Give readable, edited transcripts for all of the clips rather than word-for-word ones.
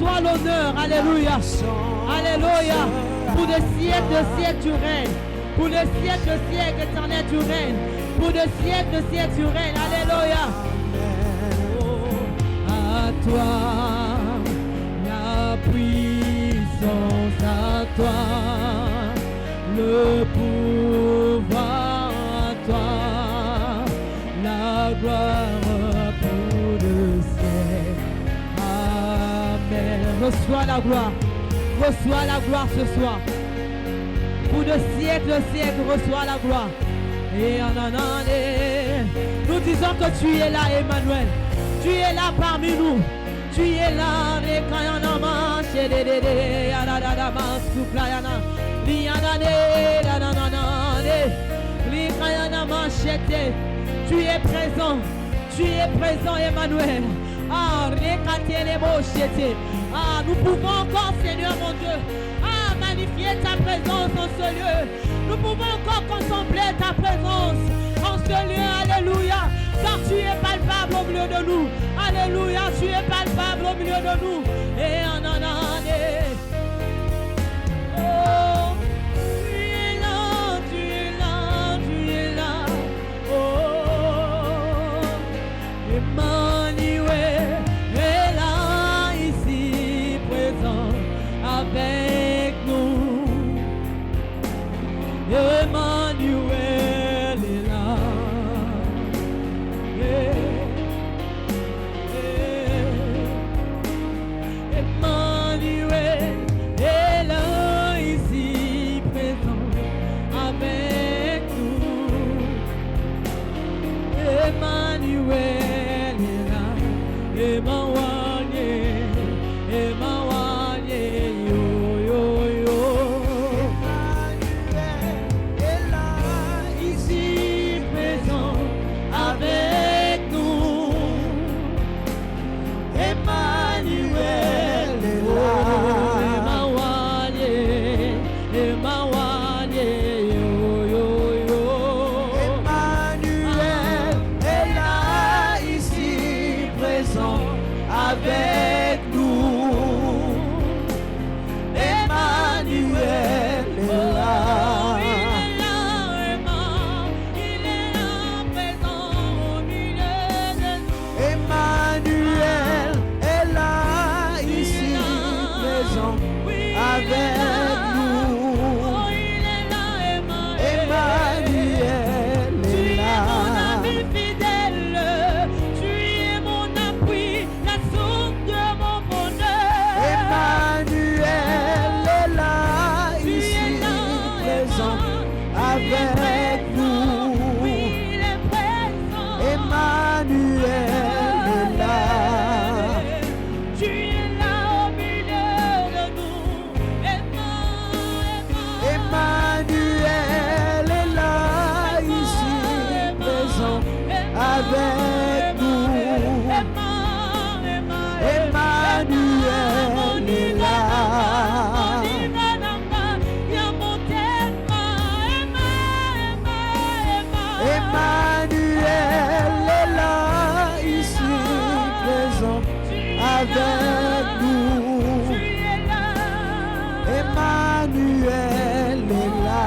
toi l'honneur. Alléluia. Alléluia. Pour de siècles tu règnes. Pour de siècles éternel tu règnes. Pour de siècles tu règnes. Alléluia. Oh, à toi la puissance, à toi le pouvoir, à toi la gloire pour le ciel. Amen. Reçois la gloire. Reçois la gloire ce soir. Pour de siècles, reçois la gloire. Et nous disons que tu es là, Emmanuel. Tu es là parmi nous. Tu es là, tu es présent. Tu es présent, Emmanuel. Nous pouvons encore, Seigneur mon Dieu, magnifier ta présence en ce lieu. Nous pouvons encore contempler ta présence en ce lieu. Alléluia. Car tu es palpable au milieu de nous. Alléluia. Tu es palpable au milieu de nous. Et en année. Oh, tu es là, tu es là, tu es là. Oh, Emmanuel est là, ici présent avec nous. Emmanuel est là. Emmanuel est là, ici présent avec nous. Emmanuel est là. Emmanuel, Emmanuel, yo yo yo. Emmanuel est là, ici présent avec nous. Emmanuel est là. Emmanuel, Emmanuel, yo yo yo. Emmanuel est là, ici présent avec nous. Emmanuel est là. Il est là, présent au milieu de nous. Emmanuel est là, ici présent avec nous. Il est là, Emmanuel est là. Tu es mon ami fidèle, tu es mon appui, la source de mon bonheur. Emmanuel est là, ici présent avec nous. Oui, il est présent. Emmanuel est là. Tu es là au milieu de nous. Emmanuel est là, ici présent avec nous. Emmanuel est là. Emmanuel est là, ici présent avec nous. Emmanuel est là.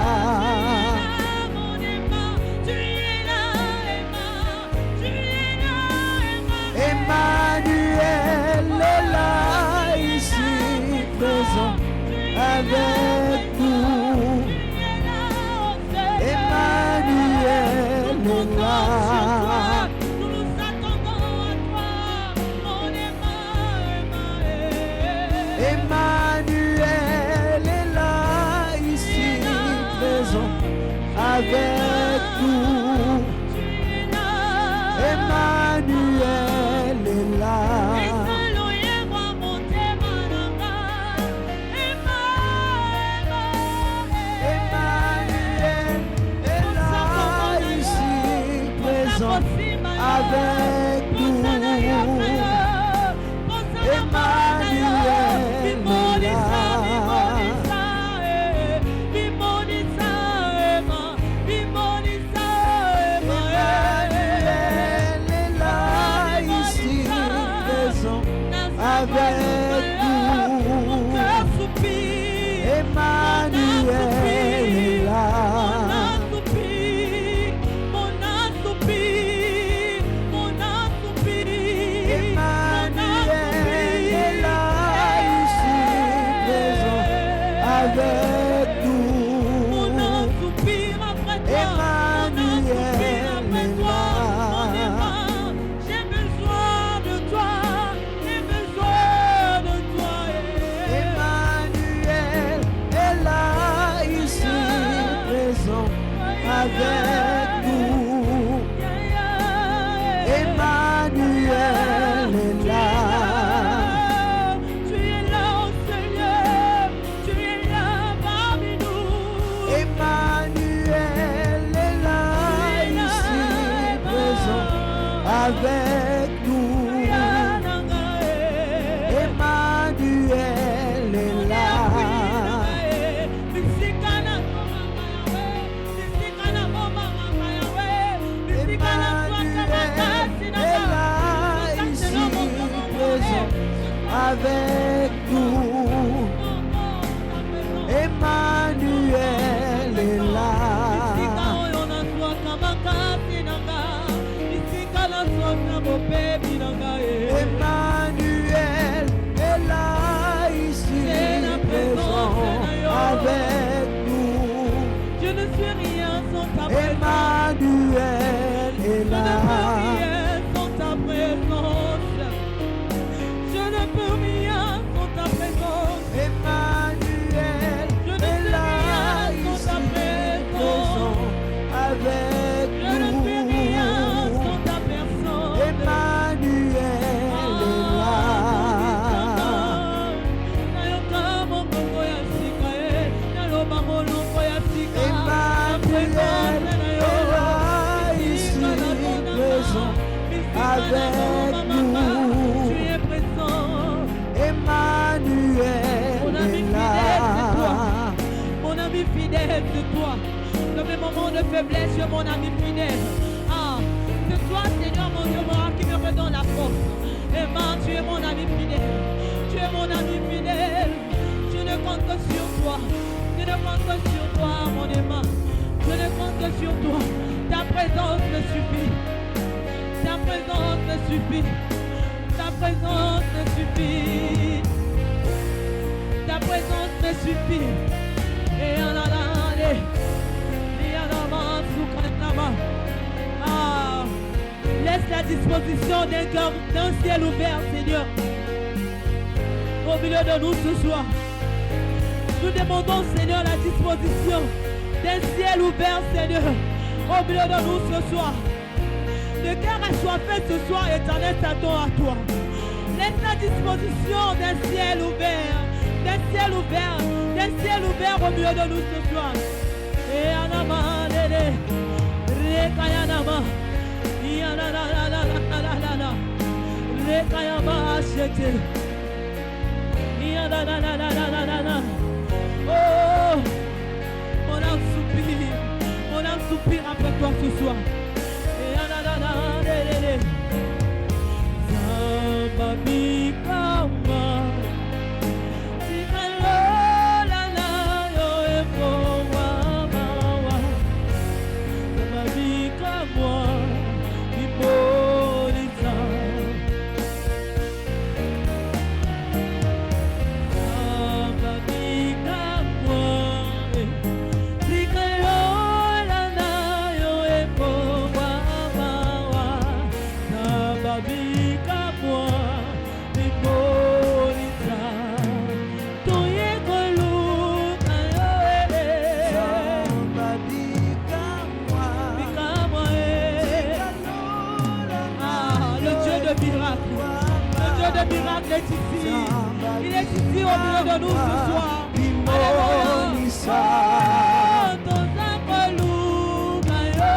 Emmanuel est là, ici présent avec nous. Emmanuel est là. Nous nous attendons à toi, mon Emmanuel est là, ici présent avec nous. Emmanuel est là. Avec nous, Emmanuel est là, ici présent avec nous. avec nous. Emmanuel est là. Emmanuel est là, ici présent avec nous. Je ne suis rien sans ta présence. Emmanuel est là. Je ne peux rien sans ta présence. Emmanuel est là, ici présent avec nous. Je ne peux rien sans ta personne. Emmanuel est là. Avec nous, tu es présent. Emmanuel Mon ami est fidèle, c'est toi. là. Mon ami fidèle, c'est toi. Dans mes moments de faiblesse, tu es mon ami fidèle. Ah, c'est toi, Seigneur, mon Dieu, moi, qui me redonne la force. Emma, tu es mon ami fidèle. Tu es mon ami fidèle. Je ne compte que sur toi. Je ne compte que sur toi, mon Emma. Je ne compte que sur toi. Ta présence me suffit. Ta présence me suffit. Ta présence me suffit. Ta présence me suffit. Et en allant, ah, laisse la disposition d'un cœur, d'un ciel ouvert, Seigneur, au milieu de nous ce soir. Nous demandons, Seigneur, la disposition d'un ciel ouvert, Seigneur, au milieu de nous ce soir. Le cœur assoiffé ce soir, Éternel, s'attend à toi. Laisse la disposition d'un ciel ouvert, d'un ciel ouvert, d'un ciel ouvert au milieu de nous ce soir. Et anama, lele, rekayanama, yananananananana, rekayama achete, yanananananana. Oh, mon âme soupire après toi ce soir. Zambabikama, Sikalola na yo ekowa mawa. Zambabikama, Ibolita. Zambabikama, Sikalola na yo ekowa mawa. Zambabikama, Ibolita. Toye koluka yo Zambabikama, Bikama Ah, le Dieu de miracle. Le Dieu de miracle est ici. Il est ici au milieu de nous ce soir. Imonisa. Tozakoluka yo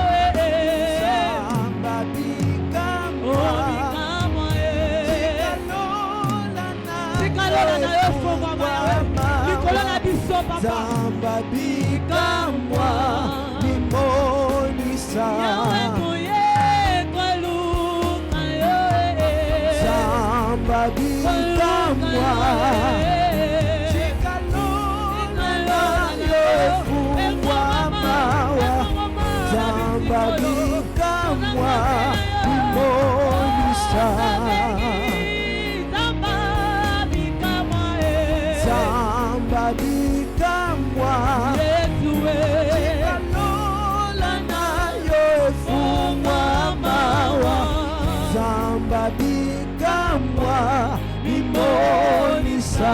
Zambabikama, Sikalola na yo fongama likolo na biso papa. Zambabikama, Imonisa. Yawe koye koluka yo Zambabikama, Zambabikama, Imonisa. Zambabikama, Chikalola nayo efungwa mawa. Zambabikama, Imonisa.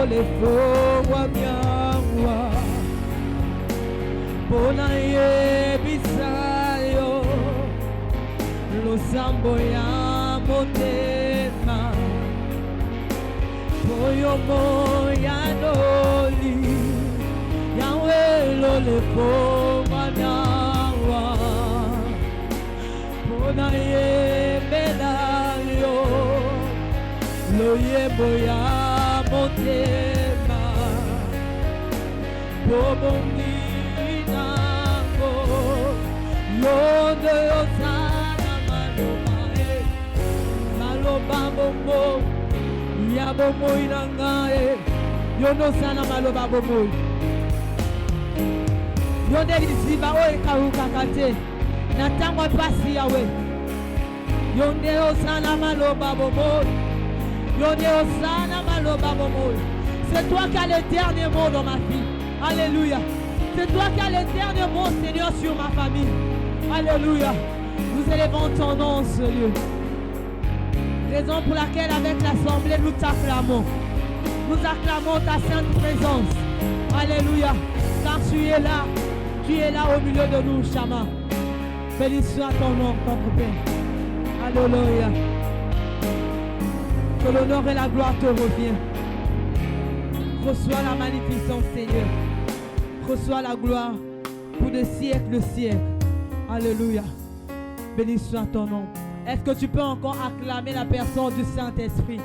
le fo miawa Bona ye bisayo Lo sambo ya motema Poyo mo ya doli Yahweh lo le fo miawa Bona ye belayo Lo ye boya motema Bobondi nango Yonde osana maloba Maloba bomo Ya bomo inanga Yondo osana maloba bomo Yonde liziba oe karuka kate Natangwa pasi yawe Yonde osana maloba bomo Yonde osana maloba bomo C'est toi qui as le dernier mot dans ma vie. Alléluia. C'est toi qui as le dernier mot, Seigneur, sur ma famille. Alléluia. Nous élevons ton nom, Seigneur. Raison pour laquelle avec l'assemblée nous t'acclamons. Nous acclamons ta sainte présence. Alléluia. Car tu es là au milieu de nous, Shama. Béni soit ton nom, notre Père. Alléluia. Que l'honneur et la gloire te reviennent. Reçois la magnificence, Seigneur. Reçois la gloire pour des siècles de siècles. Alléluia. Béni soit ton nom. Est-ce que tu peux encore acclamer la personne du Saint-Esprit?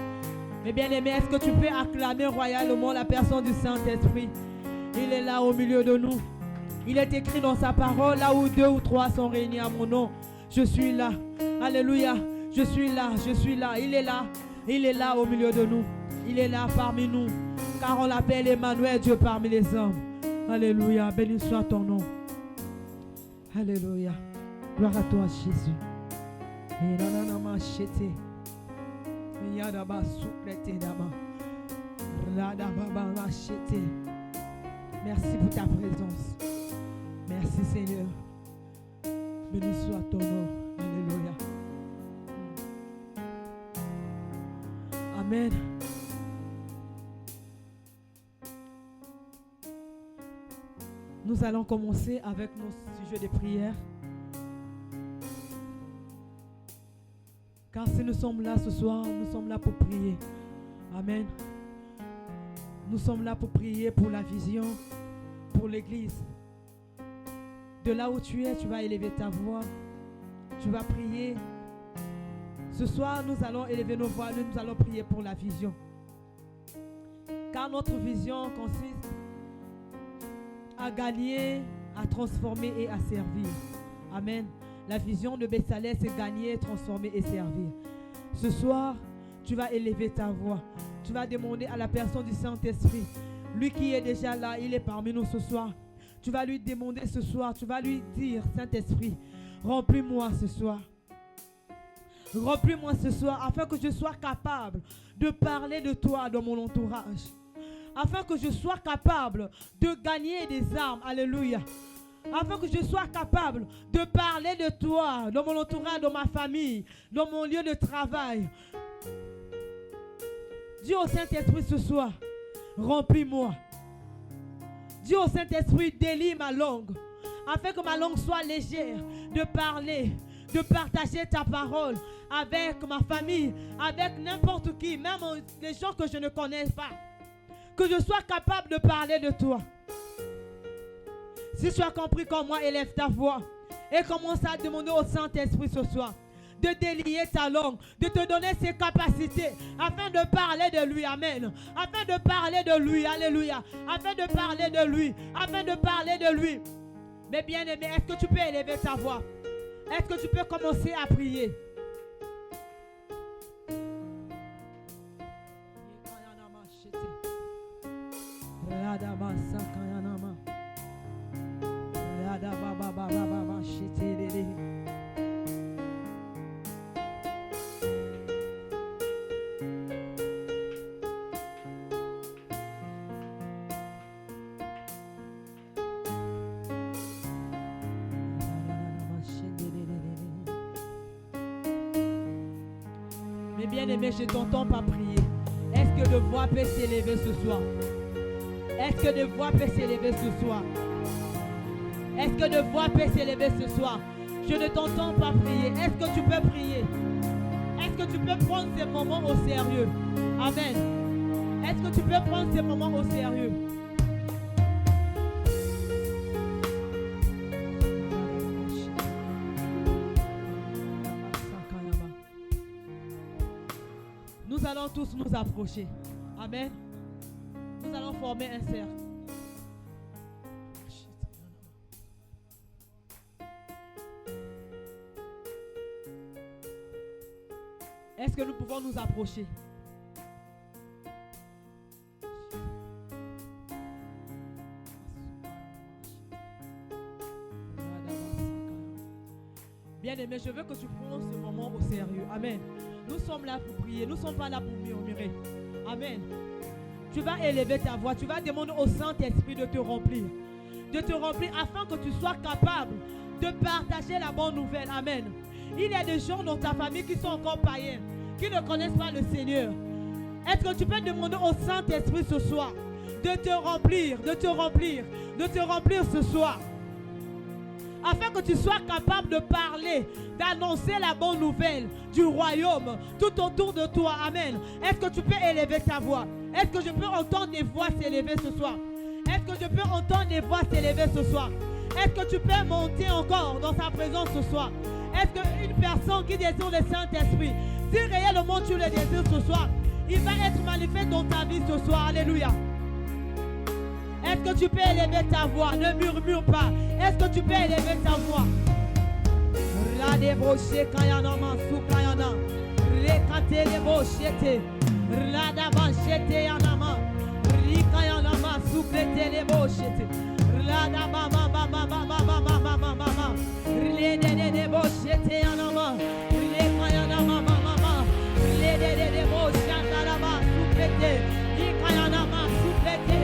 Mes bien-aimés, est-ce que tu peux acclamer royalement la personne du Saint-Esprit? Il est là au milieu de nous. Il est écrit dans sa parole, là où 2 ou 3 sont réunis à mon nom. Je suis là. Alléluia. Je suis là, je suis là. Il est là. Il est là au milieu de nous. Il est là parmi nous. Car on l'appelle Emmanuel, Dieu parmi les hommes. Alléluia. Béni soit ton nom. Alléluia. Gloire à toi, Jésus. Merci pour ta présence. Merci, Seigneur. Béni soit ton nom. Alléluia. Amen. Nous allons commencer avec nos sujets de prière. Car si nous sommes là ce soir, nous sommes là pour prier. Amen. Nous sommes là pour prier pour la vision, pour l'église. De là où tu es, tu vas élever ta voix. Tu vas prier. Ce soir, nous allons élever nos voix. Nous allons prier pour la vision. Car notre vision consiste à gagner, à transformer et à servir. Amen. La vision de Betsalel, c'est gagner, transformer et servir. Ce soir, tu vas élever ta voix. Tu vas demander à la personne du Saint-Esprit. Lui qui est déjà là, il est parmi nous ce soir. Tu vas lui demander ce soir, tu vas lui dire, Saint-Esprit, remplis-moi ce soir. Remplis-moi ce soir afin que je sois capable de parler de toi dans mon entourage. Afin que je sois capable de gagner des âmes. Alléluia. Afin que je sois capable de parler de toi dans mon entourage, dans ma famille, dans mon lieu de travail. Dis au Saint-Esprit ce soir, remplis-moi. Dis au Saint-Esprit, délie ma langue. Afin que ma langue soit légère de parler, de partager ta parole avec ma famille, avec n'importe qui, même les gens que je ne connais pas. Que je sois capable de parler de toi. Si tu as compris comme moi, élève ta voix et commence à demander au Saint-Esprit ce soir de délier ta langue, de te donner ses capacités afin de parler de lui. Amen. Afin de parler de lui. Alléluia. Afin de parler de lui. Afin de parler de lui. Mais bien aimé, est-ce que tu peux élever ta voix? Est-ce que tu peux commencer à prier? Mais bien aimé, je t'entends pas prier. Est-ce Est-ce que de voix peut s'élever ce soir? Est-ce que de voix peut s'élever ce soir? Est-ce que de voix peut s'élever ce soir? Je ne t'entends pas prier. Est-ce que tu peux prier? Est-ce que tu peux prendre ces moments au sérieux? Amen. Est-ce que tu peux prendre ces moments au sérieux? Nous allons tous nous approcher. Amen. Nous allons former un cercle. Est-ce que nous pouvons nous approcher? Bien-aimé, je veux que tu prennes ce moment au sérieux. Amen. Nous sommes là pour prier. Nous ne sommes pas là pour murmurer. Amen. Tu vas élever ta voix. Tu vas demander au Saint-Esprit de te remplir. De te remplir afin que tu sois capable de partager la bonne nouvelle. Amen. Il y a des gens dans ta famille qui sont encore païens, qui ne connaissent pas le Seigneur. Est-ce que tu peux demander au Saint-Esprit ce soir de te remplir, de te remplir, de te remplir ce soir, afin que tu sois capable de parler, d'annoncer la bonne nouvelle du royaume tout autour de toi. Amen. Est-ce que tu peux élever ta voix? Est-ce que je peux entendre des voix s'élever ce soir? Est-ce que je peux entendre des voix s'élever ce soir? Est-ce que tu peux monter encore dans sa présence ce soir? Est-ce qu'une personne qui désire le Saint-Esprit, si réellement tu le désires ce soir, il va être manifesté dans ta vie ce soir? Alléluia. Est-ce que tu peux élever ta voix? Ne murmure pas. Est-ce que tu peux élever ta voix? La débauché kayana mansou kayana. Rekate débauché. La dabachete yanama. Rikayana mansou krete débauché. La dabama mama mama mama mama mama. Le de débauché yanama. Rekayana mama mama. Le de débauché yanama soukrete. Rikayana mansou krete.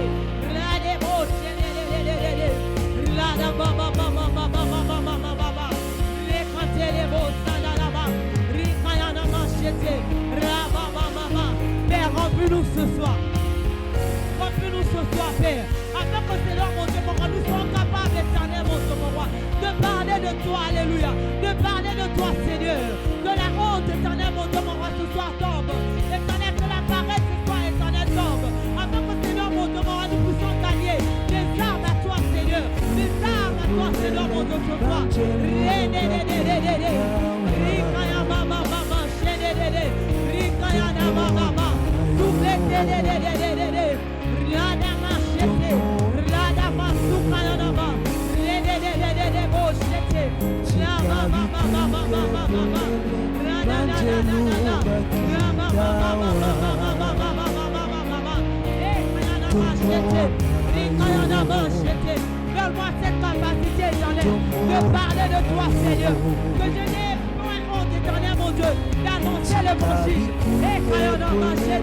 Père, remplis-nous ce soir. Remplis-nous ce soir, Père. Afin que Seigneur, mon Dieu, pour que nous soyons capables, éternel, mon Dieu, mon roi, de parler de toi, alléluia. De parler de toi, Seigneur. De la honte, éternel, mon Dieu, mon roi, ce soir tombe. Éternel, que la paresse ce soir, éternel, tombe. Afin que Seigneur, mon Dieu, mon roi, nous puissions gagner des armes à toi, Seigneur. Des armes à toi, Seigneur, mon Dieu, ce soir. Rikaya mama mama, shedede. Rikaya mama mama, soubete. Rada machete, rada masukaya nama. Redede bochete. Mama mama mama mama mama. Rada na na na na na. Mama mama mama mama mama mama. Rikaya machete, rikaya machete. Donne-moi cette capacité, éternel, de parler de toi, Seigneur. Que je n'ai point honte, éternel, mon Dieu, d'annoncer l'évangile. Et quand on a marché,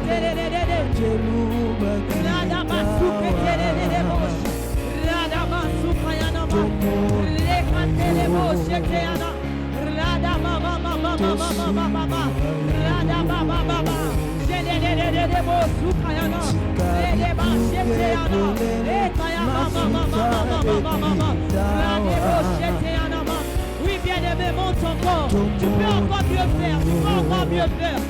oui, bien-aimé, monte encore. Tu peux encore mieux faire. Tu peux encore mieux faire. Tu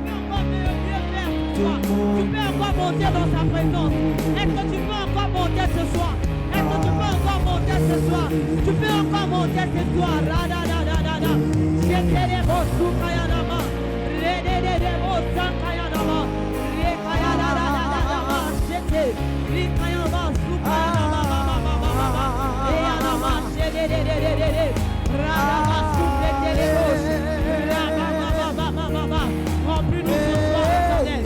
peux encore mieux faire ce soir. Tu peux encore monter dans sa présence. Est-ce que tu peux encore monter ce soir? Est-ce que tu peux encore monter ce soir? Tu peux encore monter ce soir. Radadadadada. C'était les beaux soukayanama. Redede beaux sankayanama. Rekayadadadadama. C'était Rikayama soukayanama. Eyanama. Redede. Radama soukete les beaux. Radama. Remplis-nous ce soir, éternel.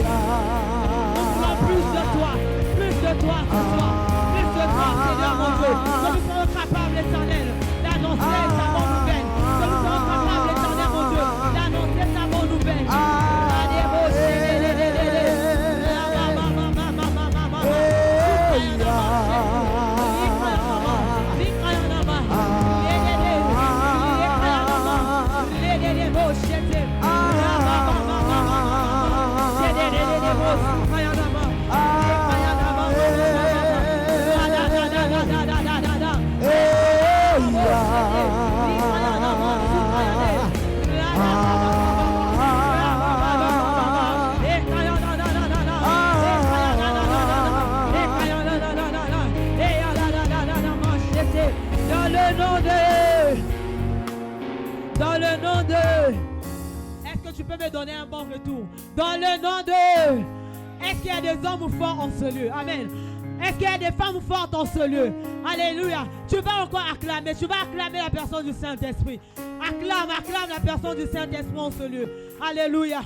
Plus de toi ce soir. Plus de toi, Seigneur mon Dieu. Que nous soyons capables, éternel, d'annoncer ta bonne nouvelle. Que nous soyons capables, éternel mon Dieu, d'annoncer donner un bon retour. Dans le nom de... Est-ce qu'il y a des hommes forts en ce lieu? Amen. Est-ce qu'il y a des femmes fortes en ce lieu? Alléluia. Tu vas encore acclamer. Tu vas acclamer la personne du Saint-Esprit. Acclame la personne du Saint-Esprit en ce lieu. Alléluia.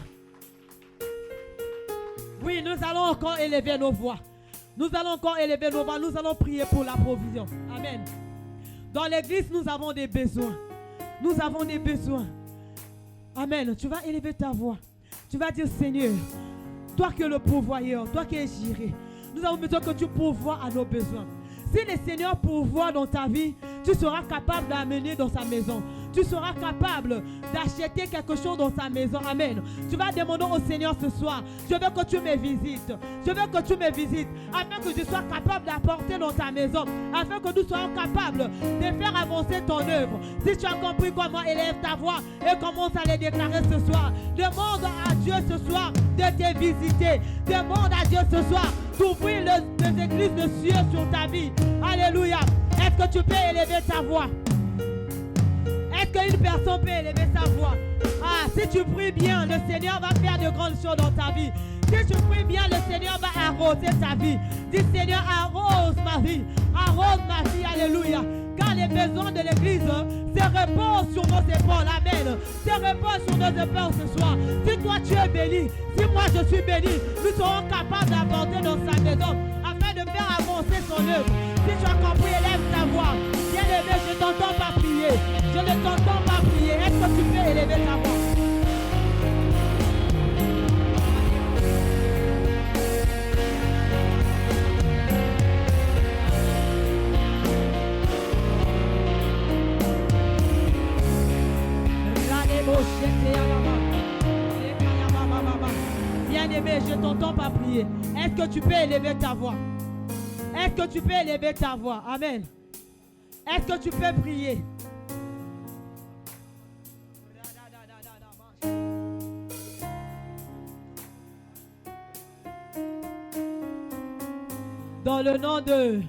Oui, nous allons encore élever nos voix. Nous allons encore élever nos voix. Nous allons prier pour la provision. Amen. Dans l'église, nous avons des besoins. Nous avons des besoins. Amen. Tu vas élever ta voix. Tu vas dire, Seigneur, toi qui es le pourvoyeur, toi qui es géré, nous avons besoin que tu pourvoies à nos besoins. Si le Seigneur pourvoit dans ta vie, tu seras capable d'amener dans sa maison. Tu seras capable d'acheter quelque chose dans sa maison. Amen. Tu vas demander au Seigneur ce soir, je veux que tu me visites. Je veux que tu me visites afin que je sois capable d'apporter dans ta maison. Afin que nous soyons capables de faire avancer ton œuvre. Si tu as compris comment, élève ta voix et commence à les déclarer ce soir. Demande à Dieu ce soir de te visiter. Demande à Dieu ce soir d'ouvrir les églises de cieux sur ta vie. Alléluia. Est-ce que tu peux élever ta voix? Est-ce qu'une personne peut élever sa voix? Ah, si tu pries bien, le Seigneur va faire de grandes choses dans ta vie. Si tu pries bien, le Seigneur va arroser ta vie. Dis, Seigneur, arrose ma vie. Arrose ma vie, alléluia. Car les besoins de l'église se reposent sur nos épaules. Amen. Se reposent sur nos épaules ce soir. Si toi tu es béni, si moi je suis béni, nous serons capables d'apporter dans sa maison afin de faire avancer son œuvre. Si tu as compris, élève ta voix. Bien aimé, je ne t'entends pas prier. Je ne t'entends pas prier. Est-ce que tu peux élever ta voix? Bien-aimé, je ne t'entends pas prier. Est-ce que tu peux élever ta voix? Est-ce que tu peux élever ta voix? Amen. Est-ce que tu peux prier? Dans le nom de...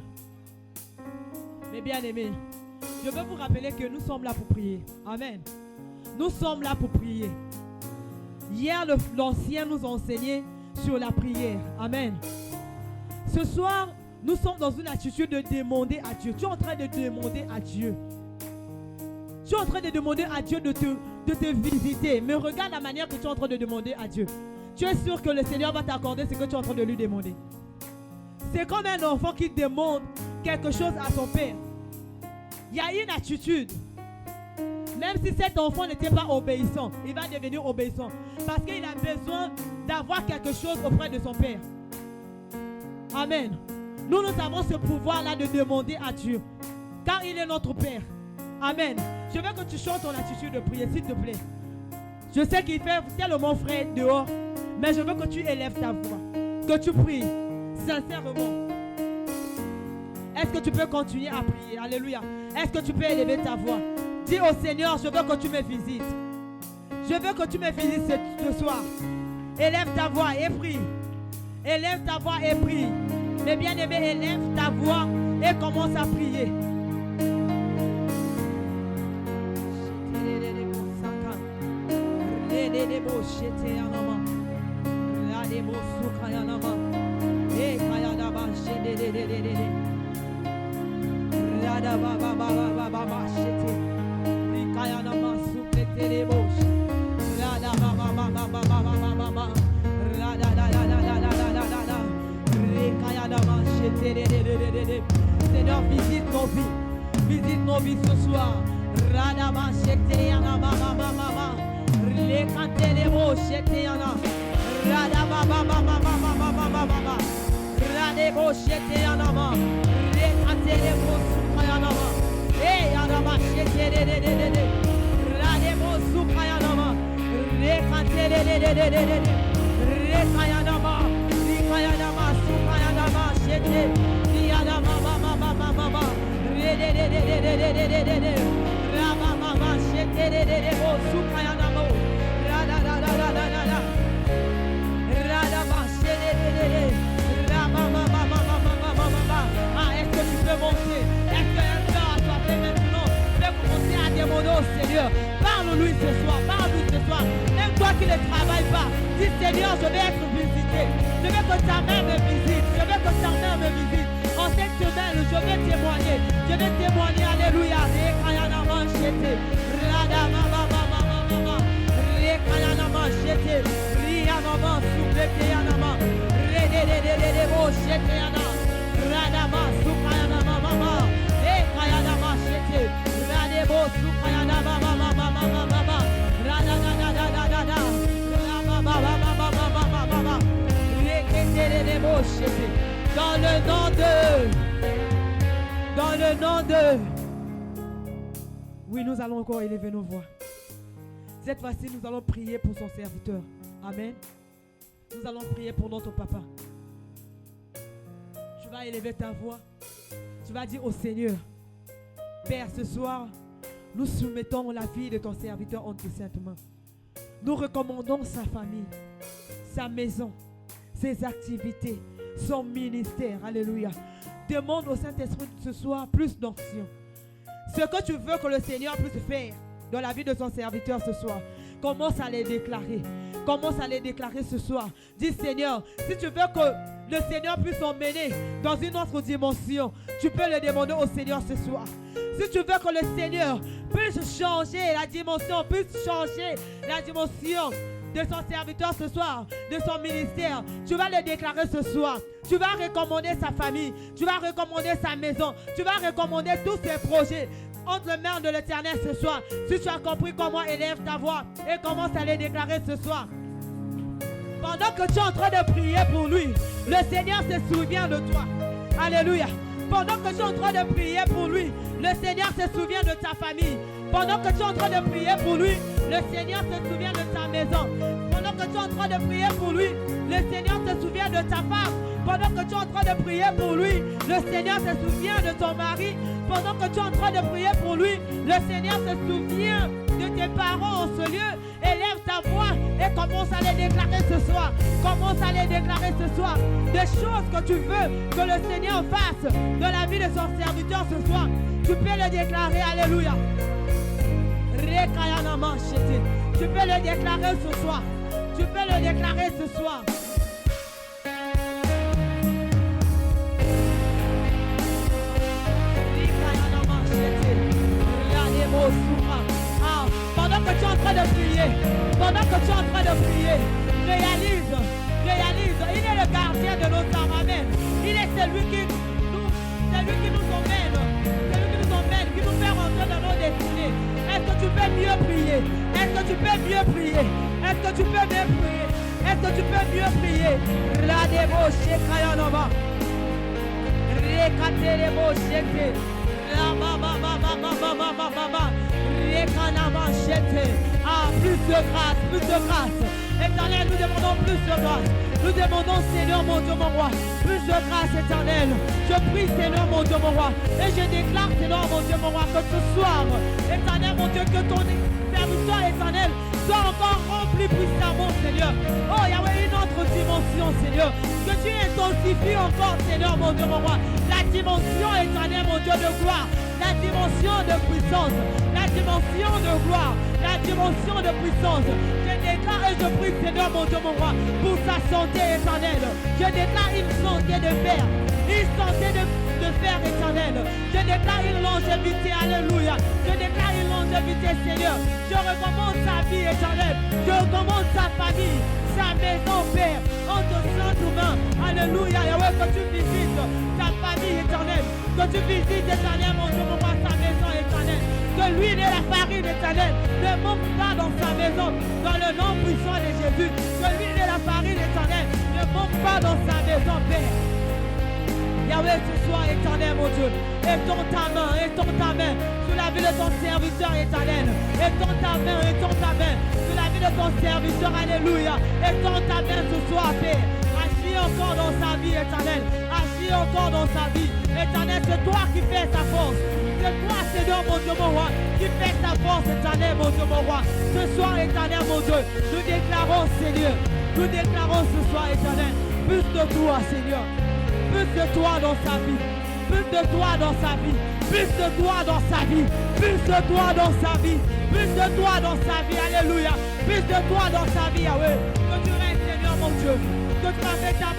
Mes bien-aimés, je veux vous rappeler que nous sommes là pour prier. Amen. Nous sommes là pour prier. Hier, l'ancien nous a enseigné sur la prière. Amen. Ce soir, nous sommes dans une attitude de demander à Dieu. Tu es en train de demander à Dieu. Tu es en train de demander à Dieu de te visiter. Mais regarde la manière que tu es en train de demander à Dieu. Tu es sûr que le Seigneur va t'accorder ce que tu es en train de lui demander. C'est comme un enfant qui demande quelque chose à son père. Il y a une attitude. Même si cet enfant n'était pas obéissant, il va devenir obéissant. Parce qu'il a besoin d'avoir quelque chose auprès de son père. Amen. Nous avons ce pouvoir-là de demander à Dieu. Car il est notre Père. Amen. Je veux que tu chantes ton attitude de prière, s'il te plaît. Je sais qu'il fait tellement frais dehors. Mais je veux que tu élèves ta voix. Que tu pries sincèrement. Est-ce que tu peux continuer à prier? Alléluia. Est-ce que tu peux élever ta voix? Dis au Seigneur, je veux que tu me visites. Je veux que tu me visites ce soir. Élève ta voix et prie. Élève ta voix et prie. Mais bien aimé, élève ta voix et commence à prier. Seigneur, visite nos vies. Visite nos vies ce soir. Radaba shete yana mama mama. Le kantelebo shete yana. Radaba mama mama mama mama. Radebo shete yana mama. Le kantelebo suka yana mama. Eh yana ma shete de. Radebo suka yana mama. Le kantelebo de. Le kayana mama. Le kayana ma suka yana ma shete. Yana mama mama mama mama. Re. Rama mama shete de bo suka yana mo. Rada. Rada ma shete de. Rama mama. Ah, est-ce que tu peux monter? Est-ce qu'un cœur a toi fait maintenant? Fais commencer à demander au Seigneur. Parle-lui ce soir. Même toi qui le travailles Dis Seigneur, je vais être visité. Je veux que ta main me visite. Je veux que ta main me visite. En cette semaine, je vais témoigner. Je vais témoigner. Alléluia. Dans le nom de... Oui, nous allons encore élever nos voix. Cette fois-ci, nous allons prier pour son serviteur. Amen. Nous allons prier pour notre papa. Tu vas élever ta voix. Tu vas dire au Seigneur, Père, ce soir, nous soumettons la vie de ton serviteur entre tes saintes mains. Nous recommandons sa famille, sa maison, ses activités, son ministère. Alléluia. Demande au Saint-Esprit ce soir plus d'onction. Ce que tu veux que le Seigneur puisse faire dans la vie de son serviteur ce soir, commence à les déclarer. Commence à les déclarer ce soir. Dis Seigneur, si tu veux que le Seigneur puisse emmener dans une autre dimension, tu peux le demander au Seigneur ce soir. Si tu veux que le Seigneur puisse changer la dimension, de son serviteur ce soir, de son ministère, tu vas le déclarer ce soir. Tu vas recommander sa famille, tu vas recommander sa maison, tu vas recommander tous ses projets entre les mains de l'Éternel ce soir. Si tu as compris comment, élève ta voix et commence à les déclarer ce soir. Pendant que tu es en train de prier pour lui, le Seigneur se souvient de toi. Alléluia. Pendant que tu es en train de prier pour lui, le Seigneur se souvient de ta famille. Pendant que tu es en train de prier pour lui, le Seigneur se souvient de ta maison. Pendant que tu es en train de prier pour lui, le Seigneur se souvient de ta femme. Pendant que tu es en train de prier pour lui, le Seigneur se souvient de ton mari. Pendant que tu es en train de prier pour lui, le Seigneur se souvient de tes parents en ce lieu. Élève ta voix et commence à les déclarer ce soir. Commence à les déclarer ce soir. Des choses que tu veux que le Seigneur fasse dans la vie de son serviteur ce soir. Tu peux le déclarer. Alléluia. Tu peux le déclarer ce soir. Tu peux le déclarer ce soir. Pendant que tu es en train de prier, réalise, il est le gardien de nos âmes. Amen. Il est celui qui nous emmène, qui nous fait rentrer dans nos destinées. Est-ce que tu peux mieux prier? Est-ce que tu peux mieux prier? Est-ce que tu peux mieux prier? Est-ce que tu peux mieux prier? Plus de grâce. Éternel, nous demandons plus de grâce. Nous demandons, Seigneur, mon Dieu, mon roi, plus de grâce, éternel. Je prie, Seigneur, mon Dieu, mon roi. Et je déclare, Seigneur, mon Dieu, mon roi, que ce soir, éternel, mon Dieu, que ton serviteur, éternel, soit encore rempli puissamment, Seigneur. Oh, Yahweh, une autre dimension, Seigneur. Que tu intensifies encore, Seigneur, mon Dieu, mon roi. La dimension, éternel, mon Dieu, de gloire. La dimension de puissance. La dimension de gloire. La dimension de puissance. Je déclare et je prie, Seigneur, mon Dieu, mon roi, pour sa santé éternelle. Je déclare une santé de fer. Une santé de fer éternel. Je déclare une longévité. Alléluia. Je déclare une longévité, Seigneur. Je recommande sa vie éternelle. Je recommande sa famille, sa maison, Père, entre saintes mains. Alléluia. Yahweh, que tu visites ta famille éternelle. Que tu visites éternel, mon Dieu, mon roi, sa maison éternelle. Que l'huile et la farine éternelle ne manquent pas dans sa maison. Dans le nom puissant de Jésus. Que l'huile et la farine éternelle ne manquent pas dans sa maison, Père. Yahweh, ce soir, éternel, mon Dieu, étends ta main sur la vie de ton serviteur éternel. Étends ta main sur la vie de ton serviteur, alléluia. Étends ta main ce soir, Père. Agis encore dans sa vie, éternel. Agis encore dans sa vie. Éternel, c'est toi qui fais sa force. C'est toi, Seigneur, mon Dieu, mon roi, qui fais ta force, éternel, mon Dieu, mon roi. Ce soir, éternel, mon Dieu, nous déclarons, Seigneur, nous déclarons ce soir, éternel, plus de toi, Seigneur. Plus de toi dans sa vie, plus de toi dans sa vie, plus de toi dans sa vie, plus de toi dans sa vie, plus de toi dans sa vie, alléluia, plus de toi dans sa vie, Yahweh, que tu règnes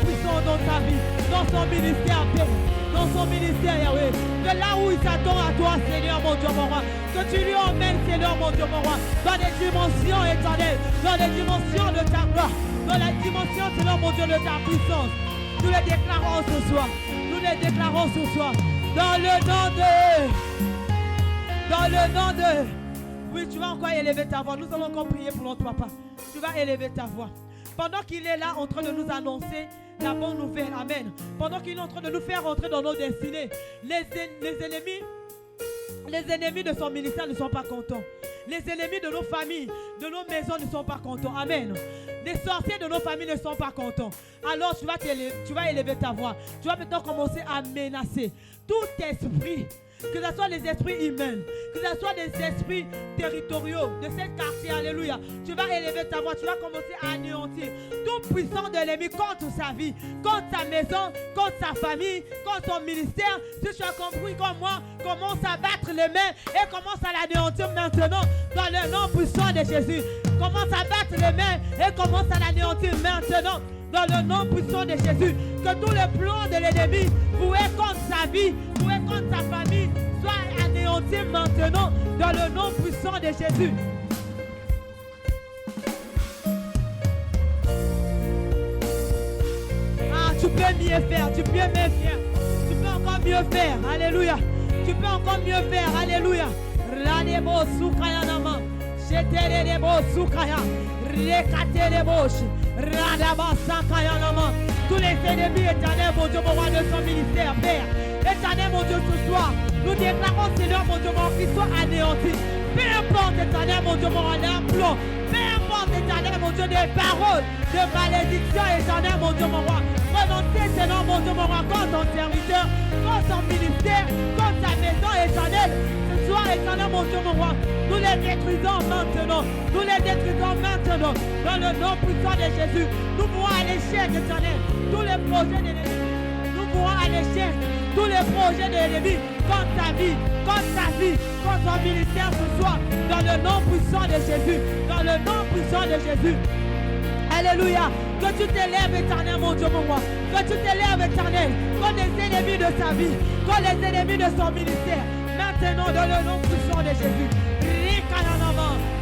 puissant dans ta vie, dans son ministère, Père. Dans son ministère, Yahweh. De là où il s'attend à toi, Seigneur, mon Dieu, mon roi. Que tu lui emmènes, Seigneur, mon Dieu, mon roi. Dans des dimensions éternelles, dans les dimensions de ta gloire, dans la dimension, Seigneur, mon Dieu, de ta puissance. Nous les déclarons ce soir. Nous les déclarons ce soir. Dans le nom de... Dans le nom de... Oui, tu vas encore élever ta voix. Nous allons encore prier pour notre papa. Tu vas élever ta voix. Pendant qu'il est là en train de nous annoncer la bonne nouvelle, amen. Pendant qu'il est en train de nous faire rentrer dans nos destinées, les ennemis de son ministère ne sont pas contents. Les ennemis de nos familles, de nos maisons ne sont pas contents, amen. Les sorciers de nos familles ne sont pas contents. Alors tu vas élever ta voix. Tu vas maintenant commencer à menacer tout esprit, que ce soit les esprits humains, que ce soit des esprits territoriaux de ce quartier, alléluia. Tu vas élever ta voix, tu vas commencer à anéantir tout puissant de l'ennemi contre sa vie, contre sa maison, contre sa famille, contre son ministère. Si tu as compris comme moi, commence à battre les mains et commence à l'anéantir maintenant dans le nom puissant de Jésus. Commence à battre les mains et commence à l'anéantir maintenant dans le nom puissant de Jésus. Que tous les plans de l'ennemi voués contre sa vie, voués contre sa famille, soient anéantis maintenant dans le nom puissant de Jésus. Ah, tu peux mieux faire, tu peux mieux faire. Tu peux encore mieux faire, alléluia. Tu peux encore mieux faire, alléluia. Radebo Sukayanama, Sheterebo Sukaya, Rekatereboshi, Radaba Sakayanama. Tous les ennemis éternels, mon Dieu, mon roi, de son ministère, Père. Éternel, mon Dieu, ce soir, nous déclarons, Seigneur, mon Dieu, mon roi, qu'il soit anéanti. Peu importe, éternel, mon Dieu, mon roi, l'implant. Peu importe, éternel, mon Dieu, des paroles de malédiction, éternel, mon Dieu, mon roi. Renoncez, Seigneur, mon Dieu, mon roi, contre ton serviteur, contre son ministère, contre sa maison éternelle. Ce soir, éternel, mon Dieu, mon roi, nous les détruisons maintenant. Nous les détruisons maintenant. Dans le nom puissant de Jésus, nous voulons à l'échec, éternel, tous les projets de l'ennemi. Nous voulons à l'échec tous les projets de l'ennemi contre ta vie, contre ta vie, contre ton ministère ce soir. Dans le nom puissant de Jésus. Dans le nom puissant de Jésus. Alléluia. Que tu t'élèves, éternel, mon Dieu, mon roi. Que tu t'élèves, éternel, contre les ennemis de sa vie, contre les ennemis de son ministère. Maintenant, dans le nom puissant de Jésus.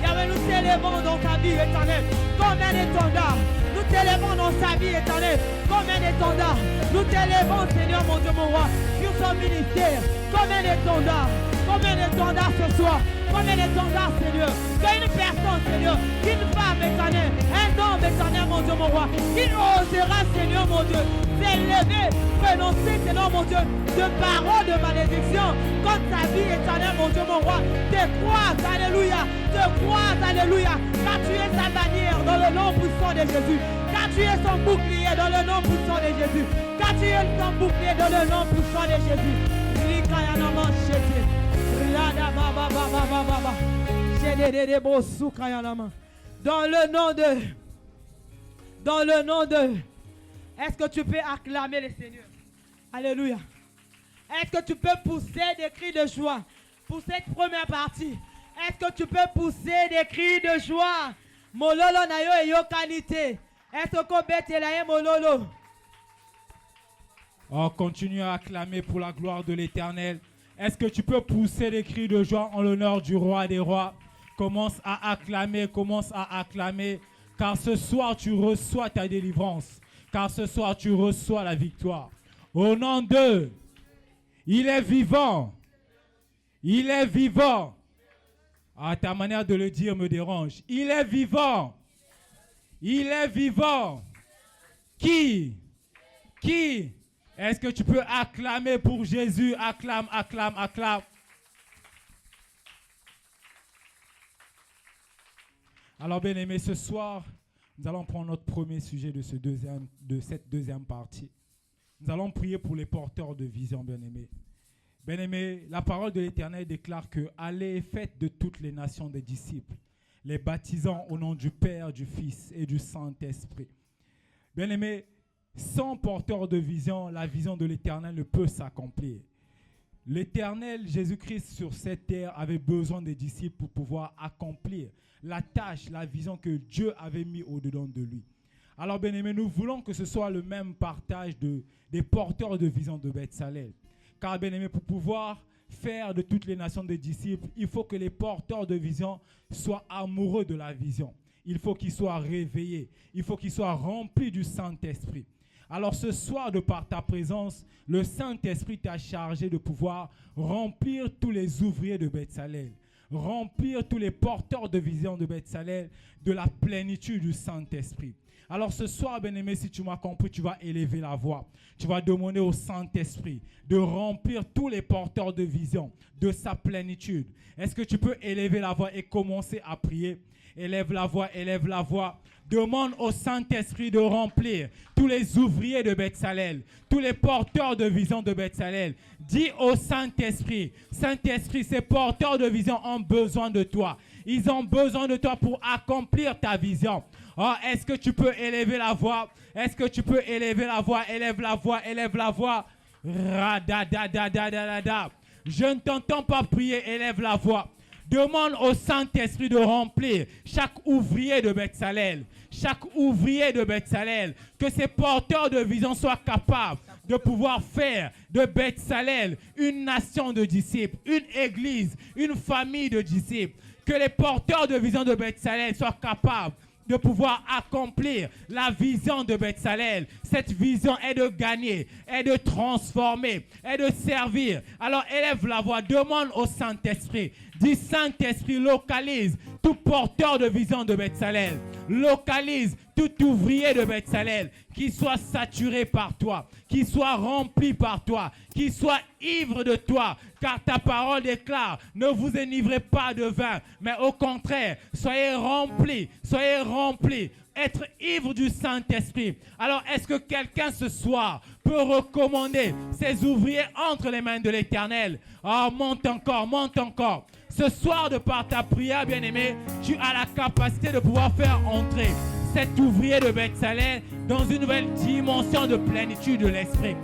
Yahweh, nous t'élèvons dans ta vie, éternel, comme un étendard. Nous t'élèvons dans sa vie, éternel, comme un étendard. Nous t'élèvons, Seigneur, mon Dieu, mon roi, sur son ministère, comme un étendard. Comme un étendard ce soir, comme un étendard, Seigneur. Qu'une personne, Seigneur, qu'une femme, éternel, un homme, éternel, mon Dieu, mon roi, qui osera, Seigneur, mon Dieu, s'élever, prononcer, Seigneur, mon Dieu, de paroles de malédiction contre ta vie, éternel, mon Dieu, mon roi. Te croise, alléluia, te croise, alléluia, car tu es sa bannière dans le nom puissant de Jésus. Car tu es son bouclier dans le nom puissant de Jésus. Car tu es son bouclier dans le nom puissant de Jésus. Dans le nom de, est-ce que tu peux acclamer le Seigneur? Alléluia. Est-ce que tu peux pousser des cris de joie pour cette première partie? Est-ce que tu peux pousser des cris de joie? Mololo na yo e yo qualité. Est-ce que bete la mololo? Oh, continue à acclamer pour la gloire de l'Éternel. Est-ce que tu peux pousser des cris de joie en l'honneur du roi des rois? Commence à acclamer, car ce soir tu reçois ta délivrance, car ce soir tu reçois la victoire. Au nom de, il est vivant, il est vivant. Ah, ta manière de le dire me dérange. Il est vivant, il est vivant. Qui? Est-ce que tu peux acclamer pour Jésus? Acclame. Alors, bien aimé, ce soir, nous allons prendre notre premier sujet de cette deuxième partie. Nous allons prier pour les porteurs de vision, bien aimé. Bien aimé, la parole de l'Éternel déclare que allez et faites de toutes les nations des disciples, les baptisant au nom du Père, du Fils et du Saint-Esprit. Bien aimé, sans porteur de vision, la vision de l'Éternel ne peut s'accomplir. L'Éternel, Jésus-Christ, sur cette terre, avait besoin des disciples pour pouvoir accomplir la tâche, la vision que Dieu avait mis au-dedans de lui. Alors, bien-aimés, nous voulons que ce soit le même partage des porteurs de vision de Beth-Salel. Car, bien-aimés, pour pouvoir faire de toutes les nations des disciples, il faut que les porteurs de vision soient amoureux de la vision. Il faut qu'ils soient réveillés. Il faut qu'ils soient remplis du Saint-Esprit. Alors ce soir, de par ta présence, le Saint-Esprit t'a chargé de pouvoir remplir tous les ouvriers de Beth-Salel, remplir tous les porteurs de vision de Beth-Salel de la plénitude du Saint-Esprit. Alors ce soir, bien-aimé, si tu m'as compris, tu vas élever la voix. Tu vas demander au Saint-Esprit de remplir tous les porteurs de vision de sa plénitude. Est-ce que tu peux élever la voix et commencer à prier? Élève la voix, élève la voix. Demande au Saint-Esprit de remplir tous les ouvriers de Beth-Salel, tous les porteurs de vision de Beth-Salel. Dis au Saint-Esprit, Saint-Esprit, ces porteurs de vision ont besoin de toi. Ils ont besoin de toi pour accomplir ta vision. Oh, est-ce que tu peux élever la voix? Est-ce que tu peux élever la voix? Élève la voix, élève la voix. Ra-da-da-da-da-da-da-da. Je ne t'entends pas prier, élève la voix. Demande au Saint-Esprit de remplir chaque ouvrier de Beth-Salel, chaque ouvrier de Beth-Salel, que ces porteurs de vision soient capables de pouvoir faire de Beth-Salel une nation de disciples, une église, une famille de disciples, que les porteurs de vision de Beth-Salel soient capables de pouvoir accomplir la vision de Beth-Salel. Cette vision est de gagner, est de transformer, est de servir. Alors élève la voix, demande au Saint-Esprit. Dis Saint-Esprit, localise tout porteur de vision de Beth-Salel. Localise tout ouvrier de Beth-Salel qui soit saturé par toi, qui soit rempli par toi, qui soit ivre de toi. Car ta parole déclare, ne vous enivrez pas de vin, mais au contraire, soyez remplis, soyez remplis. Être ivre du Saint-Esprit. Alors, est-ce que quelqu'un ce soir peut recommander ses ouvriers entre les mains de l'Éternel? Oh, monte encore, monte encore. Ce soir, de par ta prière, bien-aimé, tu as la capacité de pouvoir faire entrer cet ouvrier de Beth-Salel dans une nouvelle dimension de plénitude de l'Esprit.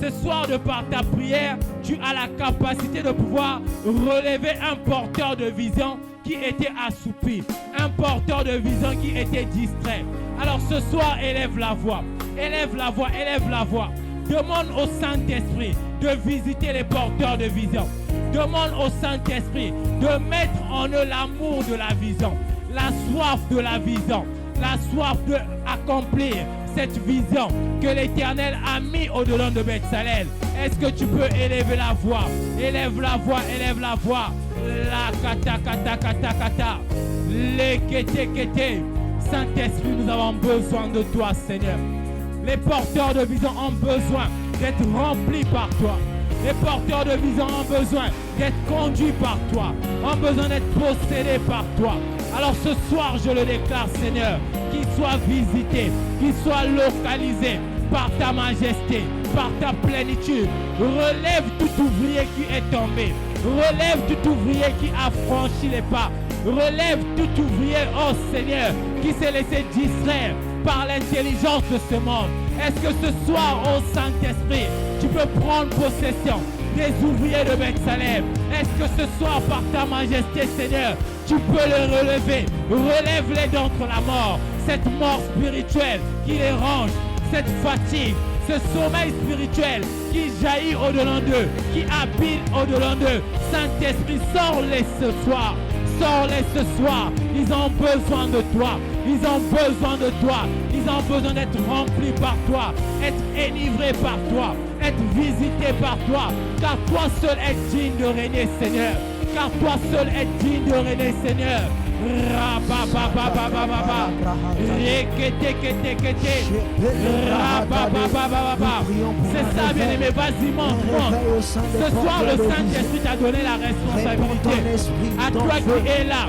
Ce soir, de par ta prière, tu as la capacité de pouvoir relever un porteur de vision qui était assoupi, un porteur de vision qui était distrait. Alors ce soir, élève la voix, élève la voix, élève la voix. Demande au Saint-Esprit de visiter les porteurs de vision. Demande au Saint-Esprit de mettre en eux l'amour de la vision, la soif de la vision, la soif d'accomplir cette vision que l'Éternel a mis au-delà de Beth-Salel. Est-ce que tu peux élever la voix? Élève la voix, élève la voix. La kata kata kata kata. Les kete kete. Saint-Esprit, nous avons besoin de toi, Seigneur. Les porteurs de vision ont besoin d'être remplis par toi. Les porteurs de vision ont besoin d'être conduits par toi, ont besoin d'être possédés par toi. Alors ce soir, je le déclare, Seigneur, qu'ils soient visités, qu'ils soient localisés par ta majesté, par ta plénitude. Relève tout ouvrier qui est tombé. Relève tout ouvrier qui a franchi les pas. Relève tout ouvrier, oh Seigneur, qui s'est laissé distraire par l'intelligence de ce monde. Est-ce que ce soir, oh Saint-Esprit, tu peux prendre possession des ouvriers de Beth-Salel? Est-ce que ce soir, par ta majesté, Seigneur, tu peux les relever? Relève-les d'entre la mort, cette mort spirituelle qui les range, cette fatigue, ce sommeil spirituel qui jaillit au-delà d'eux, qui habite au-delà d'eux. Saint-Esprit, sors-les ce soir. Sors-les ce soir. Ils ont besoin de toi. Ils ont besoin de toi. Ils ont besoin d'être remplis par toi, être enivrés par toi, être visités par toi. Car toi seul es digne de régner, Seigneur. Car toi seul es digne de régner, Seigneur. C'est ça, bien-aimé, vas-y, monte. Ce soir, le Saint-Esprit t'a donné la responsabilité à toi qui es là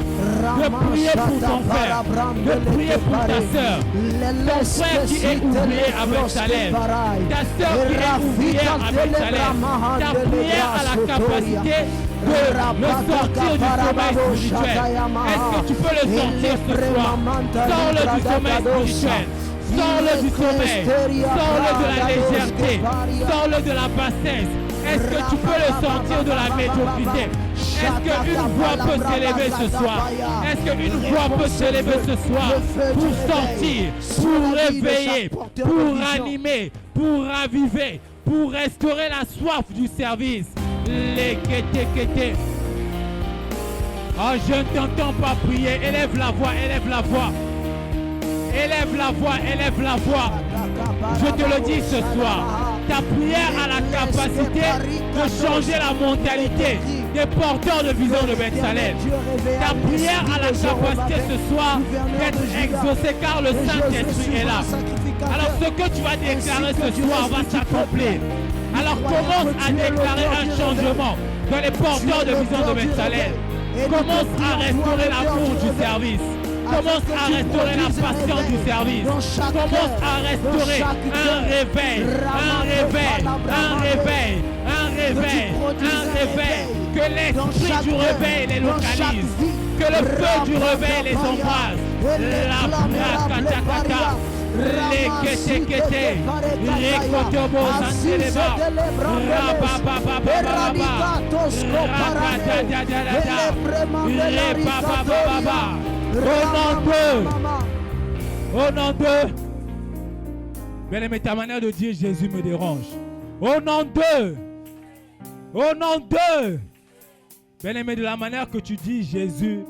de prier pour ton frère, de prier pour ta soeur, ton frère qui est ouvrier avec Salem, ta soeur qui est ouvrière avec Salem. Ta prière a la capacité de le sortir du sommeil spirituel. Est-ce que tu peux le sortir ce soir? Sors-le du sommeil spirituel. Sors-le du sommeil. Sors-le de la légèreté. Sors-le de la bassesse. Est-ce que tu peux le sortir de la médiocrité? Est-ce qu'une voix peut s'élever ce soir? Est-ce qu'une voix peut s'élever ce soir pour sortir, pour réveiller, pour animer, pour raviver, pour restaurer la soif du service? Les kété. Oh, je ne t'entends pas prier. Élève la voix, élève la voix. Élève la voix, élève la voix. Je te le dis ce soir. Ta prière a la capacité de changer la mentalité des porteurs de vision de Bethsalem. Ta prière a la capacité ce soir d'être exaucée car le Saint-Esprit est là. Alors ce que tu vas déclarer ce soir va s'accomplir. Alors commence à déclarer un changement dans les porteurs de vision de Bethsalem. Commence à restaurer l'amour du service. Commence à restaurer la passion du service. Commence à restaurer un réveil. Que l'esprit du réveil les localise. Que le feu du réveil les embrase. La prakata. Les kété. Récotobo santeleba. Rabababababa. Rabababababa. Au nom de bien-aimé, ta manière de dire Jésus me dérange. Au nom de bien-aimé, de la manière que tu dis Jésus,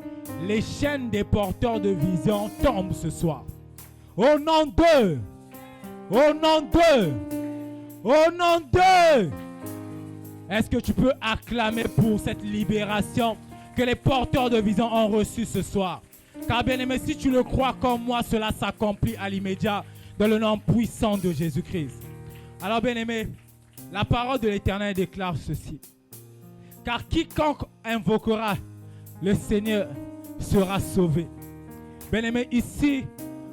les chaînes des porteurs de vision tombent ce soir. Au nom de est-ce que tu peux acclamer pour cette libération que les porteurs de vision ont reçue ce soir? Car bien aimé, si tu le crois comme moi, cela s'accomplit à l'immédiat dans le nom puissant de Jésus-Christ. Alors bien aimé, la parole de l'Éternel déclare ceci. Car quiconque invoquera le Seigneur sera sauvé. Bien aimé, ici,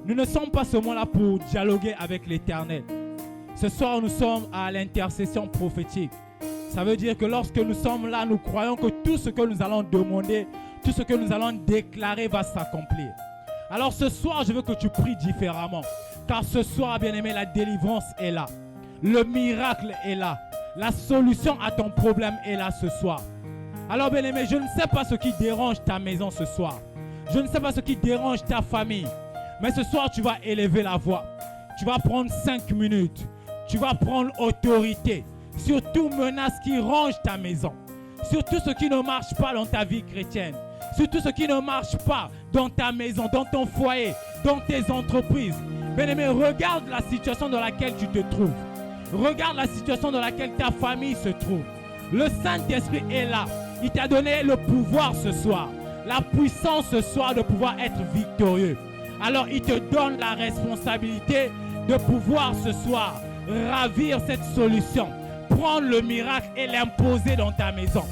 nous ne sommes pas seulement là pour dialoguer avec l'Éternel. Ce soir, nous sommes à l'intercession prophétique. Ça veut dire que lorsque nous sommes là, nous croyons que tout ce que nous allons demander, tout ce que nous allons déclarer va s'accomplir. Alors ce soir, je veux que tu pries différemment. Car ce soir, bien-aimé, la délivrance est là. Le miracle est là. La solution à ton problème est là ce soir. Alors bien-aimé, je ne sais pas ce qui dérange ta maison ce soir. Je ne sais pas ce qui dérange ta famille. Mais ce soir, tu vas élever la voix. Tu vas prendre 5 minutes. Tu vas prendre autorité sur toute menace qui ronge ta maison. Sur tout ce qui ne marche pas dans ta vie chrétienne. Sur tout ce qui ne marche pas dans ta maison, dans ton foyer, dans tes entreprises. Bien-aimé, regarde la situation dans laquelle tu te trouves. Regarde la situation dans laquelle ta famille se trouve. Le Saint-Esprit est là. Il t'a donné le pouvoir ce soir. La puissance ce soir de pouvoir être victorieux. Alors il te donne la responsabilité de pouvoir ce soir ravir cette solution. Prendre le miracle et l'imposer dans ta maison.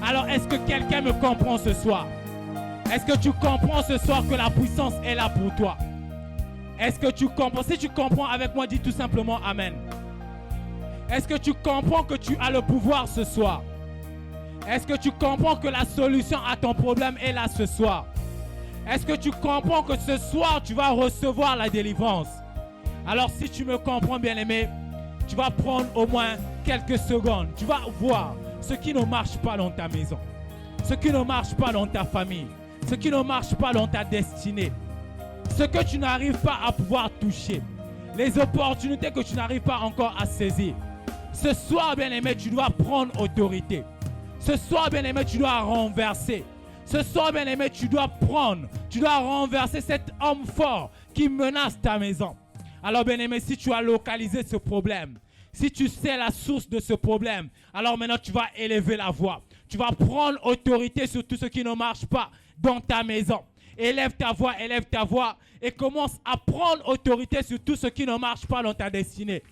Alors est-ce que quelqu'un me comprend ce soir? Est-ce que tu comprends ce soir que la puissance est là pour toi? Est-ce que tu comprends? Si tu comprends avec moi, dis tout simplement Amen. Est-ce que tu comprends que tu as le pouvoir ce soir? Est-ce que tu comprends que la solution à ton problème est là ce soir? Est-ce que tu comprends que ce soir tu vas recevoir la délivrance? Alors si tu me comprends bien aimé, tu vas prendre au moins quelques secondes. Tu vas voir ce qui ne marche pas dans ta maison. Ce qui ne marche pas dans ta famille. Ce qui ne marche pas dans ta destinée. Ce que tu n'arrives pas à pouvoir toucher. Les opportunités que tu n'arrives pas encore à saisir. Ce soir, bien-aimé, tu dois prendre autorité. Ce soir, bien-aimé, tu dois renverser. Ce soir, bien-aimé, tu dois renverser cet homme fort qui menace ta maison. Alors, bien-aimé, si tu as localisé ce problème, si tu sais la source de ce problème, alors maintenant tu vas élever la voix. Tu vas prendre autorité sur tout ce qui ne marche pas dans ta maison. Élève ta voix et commence à prendre autorité sur tout ce qui ne marche pas dans ta destinée.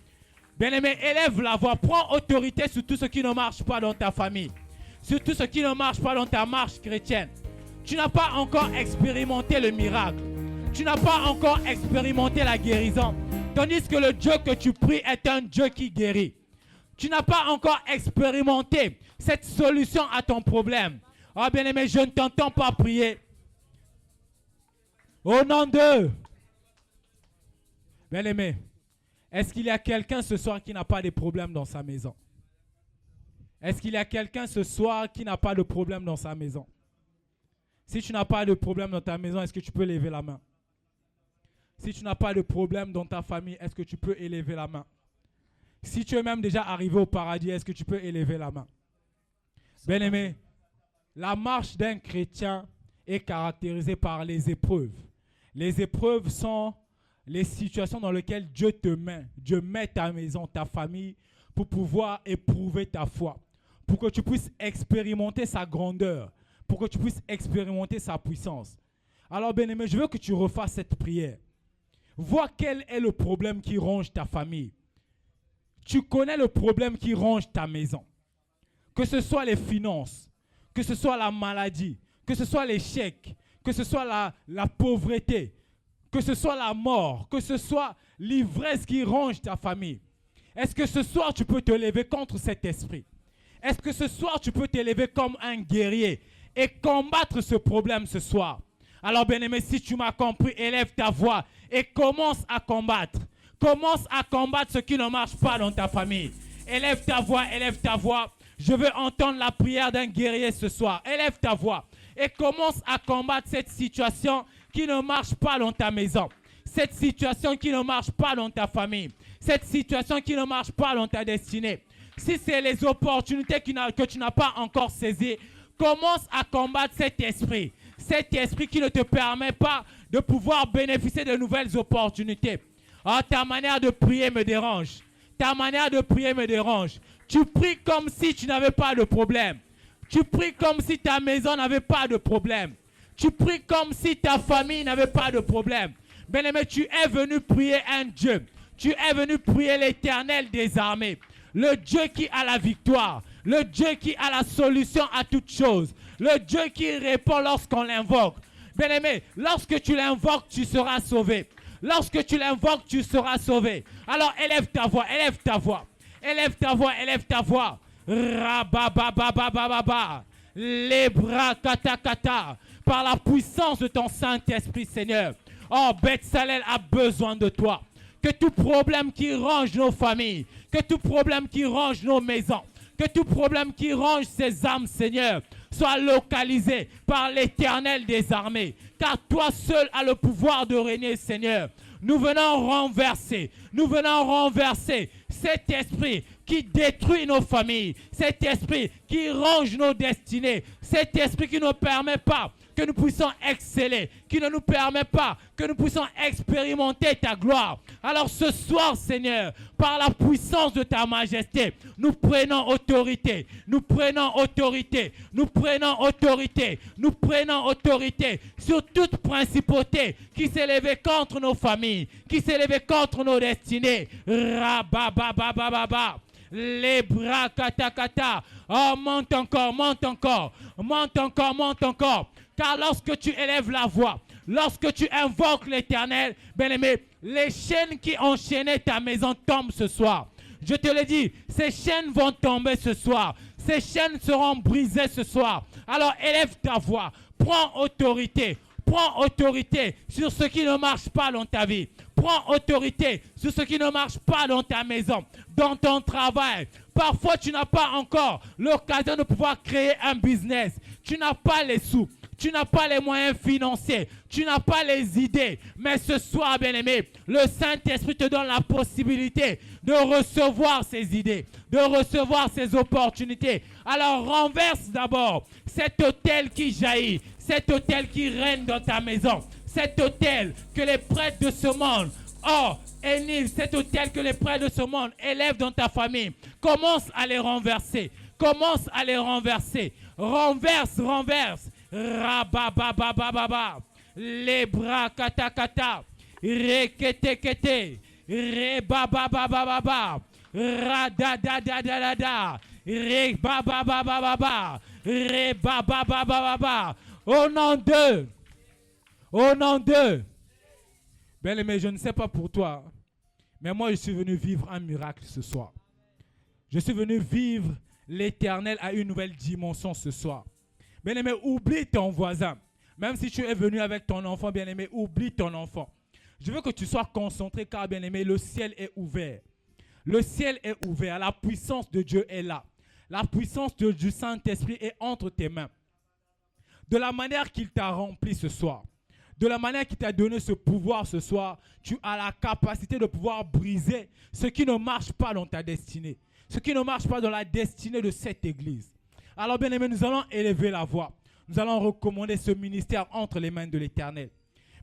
Bien-aimé, élève la voix, prends autorité sur tout ce qui ne marche pas dans ta famille. Sur tout ce qui ne marche pas dans ta marche chrétienne. Tu n'as pas encore expérimenté le miracle. Tu n'as pas encore expérimenté la guérison. Tandis que le Dieu que tu pries est un Dieu qui guérit. Tu n'as pas encore expérimenté cette solution à ton problème. Oh bien-aimé, je ne t'entends pas prier. Au nom de... Bien-aimé, est-ce qu'il y a quelqu'un ce soir qui n'a pas de problème dans sa maison? Est-ce qu'il y a quelqu'un ce soir qui n'a pas de problème dans sa maison? Si tu n'as pas de problème dans ta maison, est-ce que tu peux lever la main? Si tu n'as pas de problème dans ta famille, est-ce que tu peux élever la main? Si tu es même déjà arrivé au paradis, est-ce que tu peux élever la main? Bien-aimé, la marche d'un chrétien est caractérisée par les épreuves. Les épreuves sont les situations dans lesquelles Dieu te met. Dieu met ta maison, ta famille, pour pouvoir éprouver ta foi. Pour que tu puisses expérimenter sa grandeur. Pour que tu puisses expérimenter sa puissance. Alors, bien-aimé, je veux que tu refasses cette prière. Vois quel est le problème qui ronge ta famille. Tu connais le problème qui ronge ta maison. Que ce soit les finances, que ce soit la maladie, que ce soit l'échec, que ce soit la pauvreté, que ce soit la mort, que ce soit l'ivresse qui ronge ta famille. Est-ce que ce soir tu peux te lever contre cet esprit? Est-ce que ce soir tu peux te lever comme un guerrier et combattre ce problème ce soir? Alors bien-aimé, si tu m'as compris, élève ta voix et commence à combattre. Commence à combattre ce qui ne marche pas dans ta famille. Élève ta voix, élève ta voix. Je veux entendre la prière d'un guerrier ce soir. Élève ta voix et commence à combattre cette situation qui ne marche pas dans ta maison. Cette situation qui ne marche pas dans ta famille. Cette situation qui ne marche pas dans ta destinée. Si c'est les opportunités que tu n'as pas encore saisies, commence à combattre cet esprit. Cet esprit qui ne te permet pas de pouvoir bénéficier de nouvelles opportunités. Oh, ta manière de prier me dérange. Ta manière de prier me dérange. Tu pries comme si tu n'avais pas de problème. Tu pries comme si ta maison n'avait pas de problème. Tu pries comme si ta famille n'avait pas de problème. Bien-aimé, tu es venu prier un Dieu. Tu es venu prier l'Éternel des armées. Le Dieu qui a la victoire. Le Dieu qui a la solution à toutes choses. Le Dieu qui répond lorsqu'on l'invoque. Bien-aimé, lorsque tu l'invoques, tu seras sauvé. Lorsque tu l'invoques, tu seras sauvé. Alors élève ta voix, élève ta voix. Élève ta voix, élève ta voix. Rababababababa. Les bras kata kata. Par la puissance de ton Saint-Esprit, Seigneur. Oh, Beth-Salel a besoin de toi. Que tout problème qui ronge nos familles, que tout problème qui ronge nos maisons, que tout problème qui ronge ces âmes, Seigneur, soit localisé par l'Éternel des armées. Car toi seul as le pouvoir de régner, Seigneur. Nous venons renverser cet esprit qui détruit nos familles, cet esprit qui ronge nos destinées, cet esprit qui ne permet pas que nous puissions exceller, qui ne nous permet pas que nous puissions expérimenter ta gloire. Alors ce soir, Seigneur, par la puissance de ta majesté, nous prenons autorité, nous prenons autorité, nous prenons autorité, nous prenons autorité sur toute principauté qui s'est levée contre nos familles, qui s'est levée contre nos destinées. Rabababababa. Les bras kata kata. Oh, monte encore, monte encore, monte encore, monte encore. Car lorsque tu élèves la voix, lorsque tu invoques l'Éternel, bien-aimé, les chaînes qui enchaînaient ta maison tombent ce soir. Je te le dis, ces chaînes vont tomber ce soir. Ces chaînes seront brisées ce soir. Alors élève ta voix, prends autorité. Prends autorité sur ce qui ne marche pas dans ta vie. Prends autorité sur ce qui ne marche pas dans ta maison, dans ton travail. Parfois, tu n'as pas encore l'occasion de pouvoir créer un business. Tu n'as pas les sous. Tu n'as pas les moyens financiers. Tu n'as pas les idées. Mais ce soir, bien-aimé, le Saint-Esprit te donne la possibilité de recevoir ces idées, de recevoir ces opportunités. Alors, renverse d'abord cet autel qui jaillit, cet autel qui règne dans ta maison, cet autel que les prêtres de ce monde, cet autel que les prêtres de ce monde élèvent dans ta famille. Commence à les renverser. Commence à les renverser. Renverse, renverse. Rabababababa. Les bras kata kata. Rekete kete. Rebababababa. Radadadadada. Rebababababa. Rebababababa. Au nom d'eux. Au nom d'eux. Bien-aimé, je ne sais pas pour toi, mais moi je suis venu vivre un miracle ce soir. Je suis venu vivre l'Éternel à une nouvelle dimension ce soir. Bien-aimé, oublie ton voisin. Même si tu es venu avec ton enfant, bien-aimé, oublie ton enfant. Je veux que tu sois concentré car, bien-aimé, le ciel est ouvert. Le ciel est ouvert. La puissance de Dieu est là. La puissance du Saint-Esprit est entre tes mains. De la manière qu'il t'a rempli ce soir, de la manière qu'il t'a donné ce pouvoir ce soir, tu as la capacité de pouvoir briser ce qui ne marche pas dans ta destinée, ce qui ne marche pas dans la destinée de cette église. Alors bien aimé, nous allons élever la voix. Nous allons recommander ce ministère entre les mains de l'Éternel.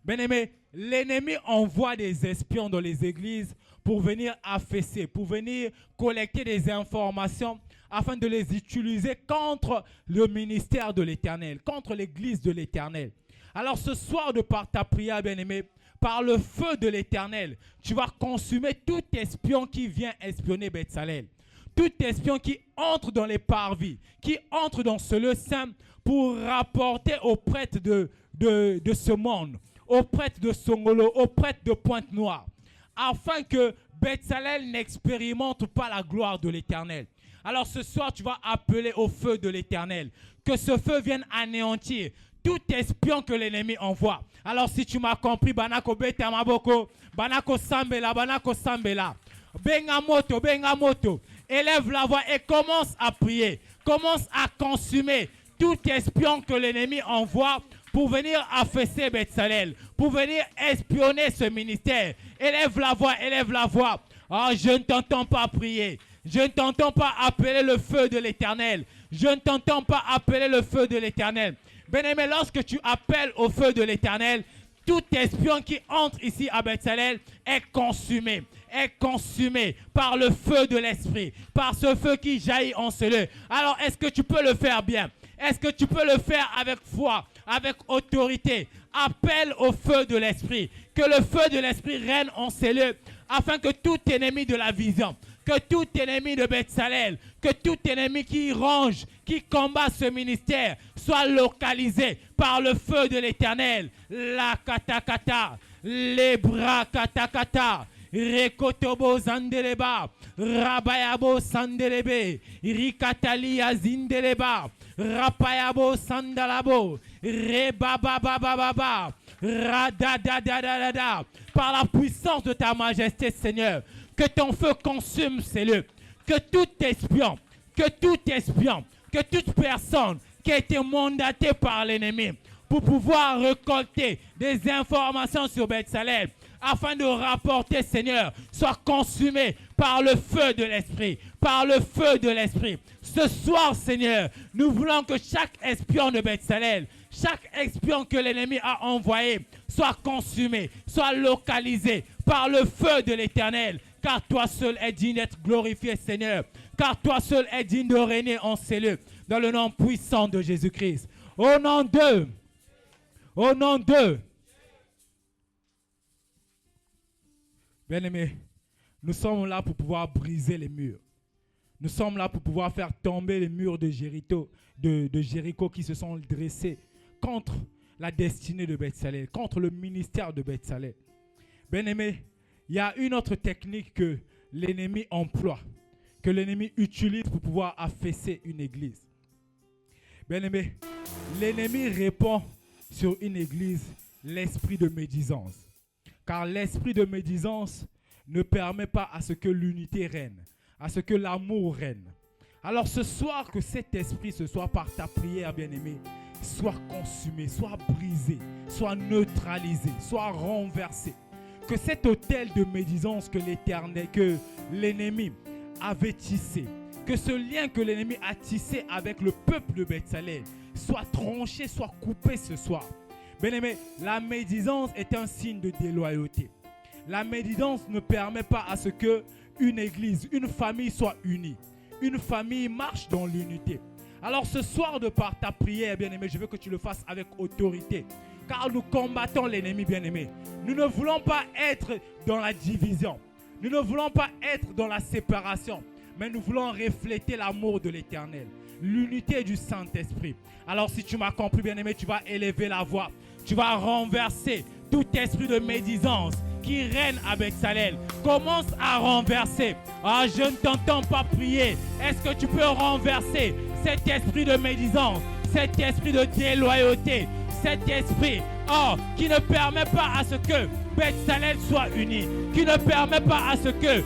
Bien aimé, l'ennemi envoie des espions dans les églises pour venir affaisser, pour venir collecter des informations afin de les utiliser contre le ministère de l'Éternel, contre l'église de l'Éternel. Alors ce soir, de par ta prière, bien-aimé, par le feu de l'Éternel, tu vas consumer tout espion qui vient espionner Beth-Salel. Tout espion qui entre dans les parvis, qui entre dans ce lieu saint pour rapporter aux prêtres de ce monde, aux prêtres de Songolo, aux prêtres de Pointe-Noire, afin que Beth-Salel n'expérimente pas la gloire de l'Éternel. Alors ce soir, tu vas appeler au feu de l'Éternel, que ce feu vienne anéantir tout espion que l'ennemi envoie. Alors si tu m'as compris, Banako Betamaboko, Banako Sambela, Banako Sambela, Bengamoto, Bengamoto, élève la voix et commence à prier, commence à consumer tout espion que l'ennemi envoie pour venir affaisser Beth-Salel, pour venir espionner ce ministère. Élève la voix, élève la voix. Oh, je ne t'entends pas prier. Je ne t'entends pas appeler le feu de l'Éternel. Je ne t'entends pas appeler le feu de l'Éternel. Bien-aimé, lorsque tu appelles au feu de l'Éternel, tout espion qui entre ici à Beth-Salel est consumé par le feu de l'Esprit, par ce feu qui jaillit en ce lieu. Alors, est-ce que tu peux le faire bien? Est-ce que tu peux le faire avec foi, avec autorité? Appelle au feu de l'Esprit, que le feu de l'Esprit règne en ces lieux, afin que tout ennemi de la vision, que tout ennemi de Beth-Salel, que tout ennemi qui ronge, qui combat ce ministère, soit localisé par le feu de l'Éternel. La katakata, les bras katakata, Rekotobo zandeleba, Rabayabo sandelebe, Rikatalia zindeleba, Rapayabo sandalabo, Rebababababa, Radadadadada. Par la puissance de ta majesté, Seigneur, que ton feu consume ces lieux, que tout espion, que toute personne qui a été mandatée par l'ennemi pour pouvoir récolter des informations sur Beth-Salel, afin de rapporter, Seigneur, soit consumé par le feu de l'Esprit, par le feu de l'Esprit. Ce soir, Seigneur, nous voulons que chaque espion de Beth-Salel, chaque espion que l'ennemi a envoyé, soit consumé, soit localisé par le feu de l'Éternel. Car toi seul es digne d'être glorifié, Seigneur. Car toi seul es digne de régner en ces lieux, dans le nom puissant de Jésus-Christ. Au nom de... Bien-aimés, nous sommes là pour pouvoir briser les murs. Nous sommes là pour pouvoir faire tomber les murs de Jéricho qui se sont dressés contre la destinée de Beth-Salel, contre le ministère de Beth-Salel. Bien-aimés, il y a une autre technique que l'ennemi emploie, que l'ennemi utilise pour pouvoir affaisser une église. Bien-aimés, l'ennemi répand sur une église l'esprit de médisance. Car l'esprit de médisance ne permet pas à ce que l'unité règne, à ce que l'amour règne. Alors ce soir, que cet esprit, ce soir par ta prière, bien-aimé, soit consumé, soit brisé, soit neutralisé, soit renversé. Que cet autel de médisance que l'ennemi avait tissé, que ce lien que l'ennemi a tissé avec le peuple de Beth-Salel soit tranché, soit coupé ce soir. Bien-aimé, la médisance est un signe de déloyauté. La médisance ne permet pas à ce que une église, une famille soit unie. Une famille marche dans l'unité. Alors ce soir, de par ta prière, bien-aimé, je veux que tu le fasses avec autorité. Car nous combattons l'ennemi, bien-aimé. Nous ne voulons pas être dans la division. Nous ne voulons pas être dans la séparation. Mais nous voulons refléter l'amour de l'Éternel. L'unité du Saint-Esprit. Alors si tu m'as compris, bien-aimé, tu vas élever la voix. Tu vas renverser tout esprit de médisance qui règne à Beth-Salel. Commence à renverser. Ah, je ne t'entends pas prier. Est-ce que tu peux renverser cet esprit de médisance, cet esprit de déloyauté, cet esprit qui ne permet pas à ce que Beth-Salel soit uni, qui ne permet pas à ce que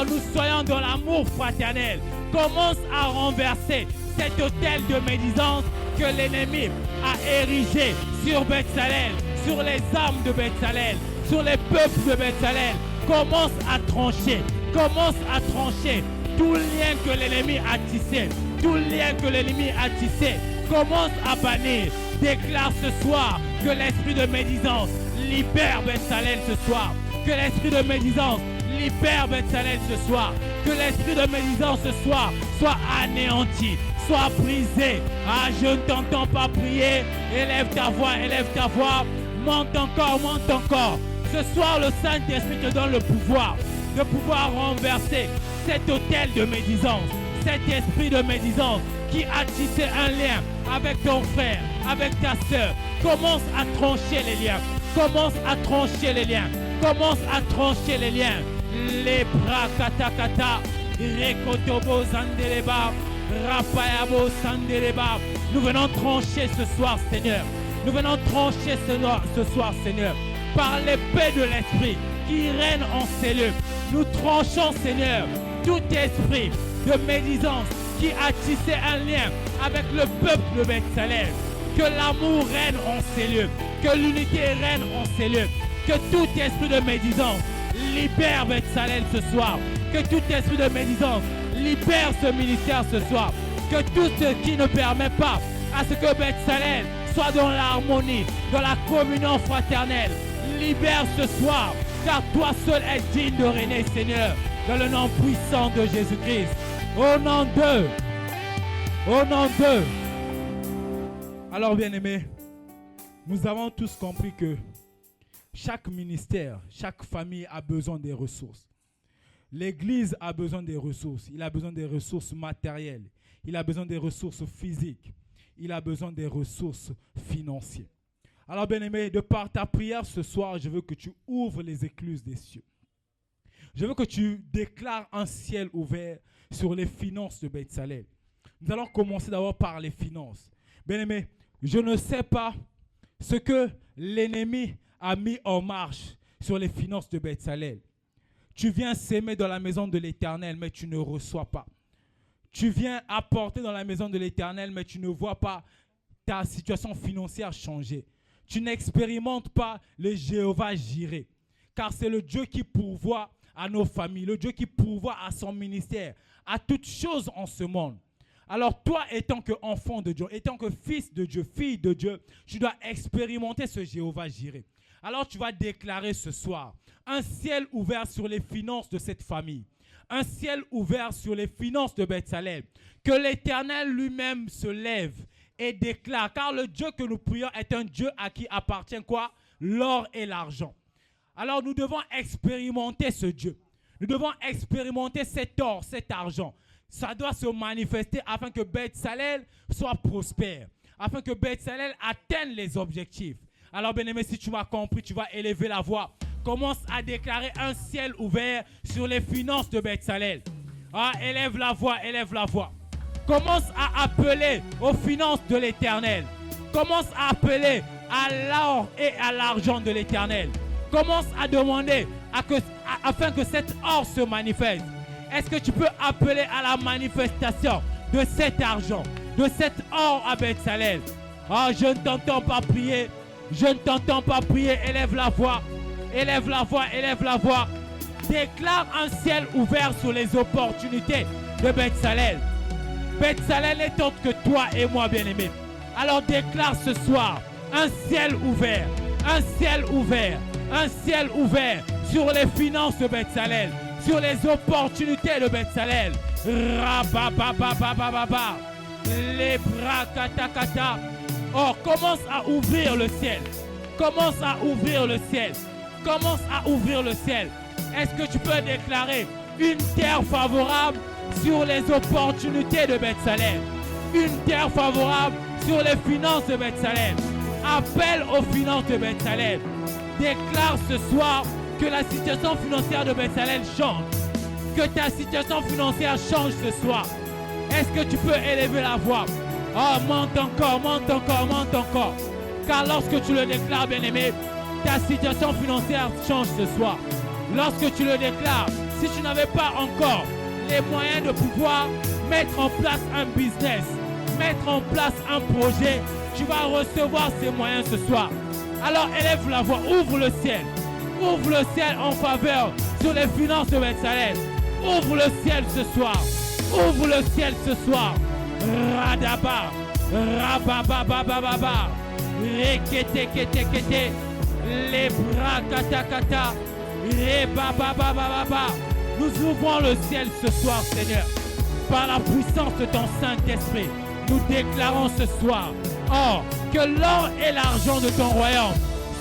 nous soyons dans l'amour fraternel, Commence à renverser cet hôtel de médisance que l'ennemi a érigé sur Bethsalel, sur les âmes de Bethsalel, sur les peuples de Bethsalel. Commence à trancher tout lien que l'ennemi a tissé, commence à bannir. Déclare ce soir que l'esprit de médisance libère Bethsalel ce soir, que l'esprit de médisance libère Bethsalel ce soir, que l'esprit de médisance ce soir soit anéanti, soit brisé. Ah, je ne t'entends pas prier. Élève ta voix, monte encore. Ce soir, le Saint-Esprit te donne le pouvoir de pouvoir renverser cet hôtel de médisance, cet esprit de médisance qui a tissé un lien avec ton frère, avec ta soeur. Commence à trancher les liens. Les bras katakata, rekotobo zandeleba, rapayabo sandeleba. Nous venons trancher ce soir, Seigneur. Par l'épée de l'esprit qui règne en ces lieux. Nous tranchons, Seigneur, tout esprit de médisance qui a tissé un lien avec le peuple de Bethsalel. Que l'amour règne en ces lieux, que l'unité règne en ces lieux, que tout esprit de médisance libère Bethsalel ce soir, que tout esprit de médisance libère ce ministère ce soir, que tout ce qui ne permet pas à ce que Bethsalel soit dans l'harmonie, dans la communion fraternelle, libère ce soir, car toi seul es digne de régner, Seigneur, dans le nom puissant de Jésus-Christ. Au nom d'eux. Alors, bien-aimés, nous avons tous compris que chaque ministère, chaque famille a besoin des ressources. L'Église a besoin des ressources. Il a besoin des ressources matérielles. Il a besoin des ressources physiques. Il a besoin des ressources financières. Alors, bien-aimé, de par ta prière ce soir, je veux que tu ouvres les écluses des cieux. Je veux que tu déclares un ciel ouvert sur les finances de Bethsalel. Nous allons commencer d'abord par les finances. Bien-aimé, je ne sais pas ce que l'ennemi a mis en marche sur les finances de Bethsalel. Tu viens s'aimer dans la maison de l'Éternel, mais tu ne reçois pas. Tu viens apporter dans la maison de l'Éternel, mais tu ne vois pas ta situation financière changer. Tu n'expérimentes pas le Jéhovah Jireh, car c'est le Dieu qui pourvoit à nos familles, le Dieu qui pourvoit à son ministère, à toutes choses en ce monde. Alors toi, étant qu'enfant de Dieu, étant que fils de Dieu, fille de Dieu, tu dois expérimenter ce Jéhovah Jireh. Alors tu vas déclarer ce soir un ciel ouvert sur les finances de cette famille, un ciel ouvert sur les finances de Bethsalel, que l'Éternel lui-même se lève et déclare, car le Dieu que nous prions est un Dieu à qui appartient quoi? L'or et l'argent. Alors nous devons expérimenter ce Dieu. Nous devons expérimenter cet or, cet argent. Ça doit se manifester afin que Bethsalel soit prospère, afin que Bethsalel atteigne les objectifs. Alors bien-aimé, si tu m'as compris, tu vas élever la voix. Commence à déclarer un ciel ouvert sur les finances de Bethsalel. Ah, élève la voix. Commence à appeler aux finances de l'Éternel. Commence à appeler à l'or et à l'argent de l'Éternel. Commence à demander afin que cet or se manifeste. Est-ce que tu peux appeler à la manifestation de cet argent, de cet or à Bethsalel? Ah, je ne t'entends pas prier. Élève la voix. Déclare un ciel ouvert sur les opportunités de Bethsalel. Bethsalel n'est autre que toi et moi, bien-aimé. Alors déclare ce soir un ciel ouvert sur les finances de Bethsalel, sur les opportunités de Bethsalel. Rababababababa. Les bras katakata. Oh, commence à ouvrir le ciel. Est-ce que tu peux déclarer une terre favorable sur les opportunités de Bethsalel? Une terre favorable sur les finances de Bethsalel. Appelle aux finances de Bethsalel. Déclare ce soir que la situation financière de Bethsalel change. Que ta situation financière change ce soir. Est-ce que tu peux élever la voix? Oh, monte encore. Car lorsque tu le déclares, bien-aimé, ta situation financière change ce soir. Lorsque tu le déclares, si tu n'avais pas encore les moyens de pouvoir mettre en place un business, mettre en place un projet, tu vas recevoir ces moyens ce soir. Alors élève la voix, ouvre le ciel en faveur sur les finances de Bethsalem. Ouvre le ciel ce soir, ouvre le ciel ce soir. Radaba, rabababababa, rekete kete kete, les bras kata kata, rebababababa. Nous ouvrons le ciel ce soir, Seigneur. Par la puissance de ton Saint-Esprit, nous déclarons ce soir, que l'or et l'argent de ton royaume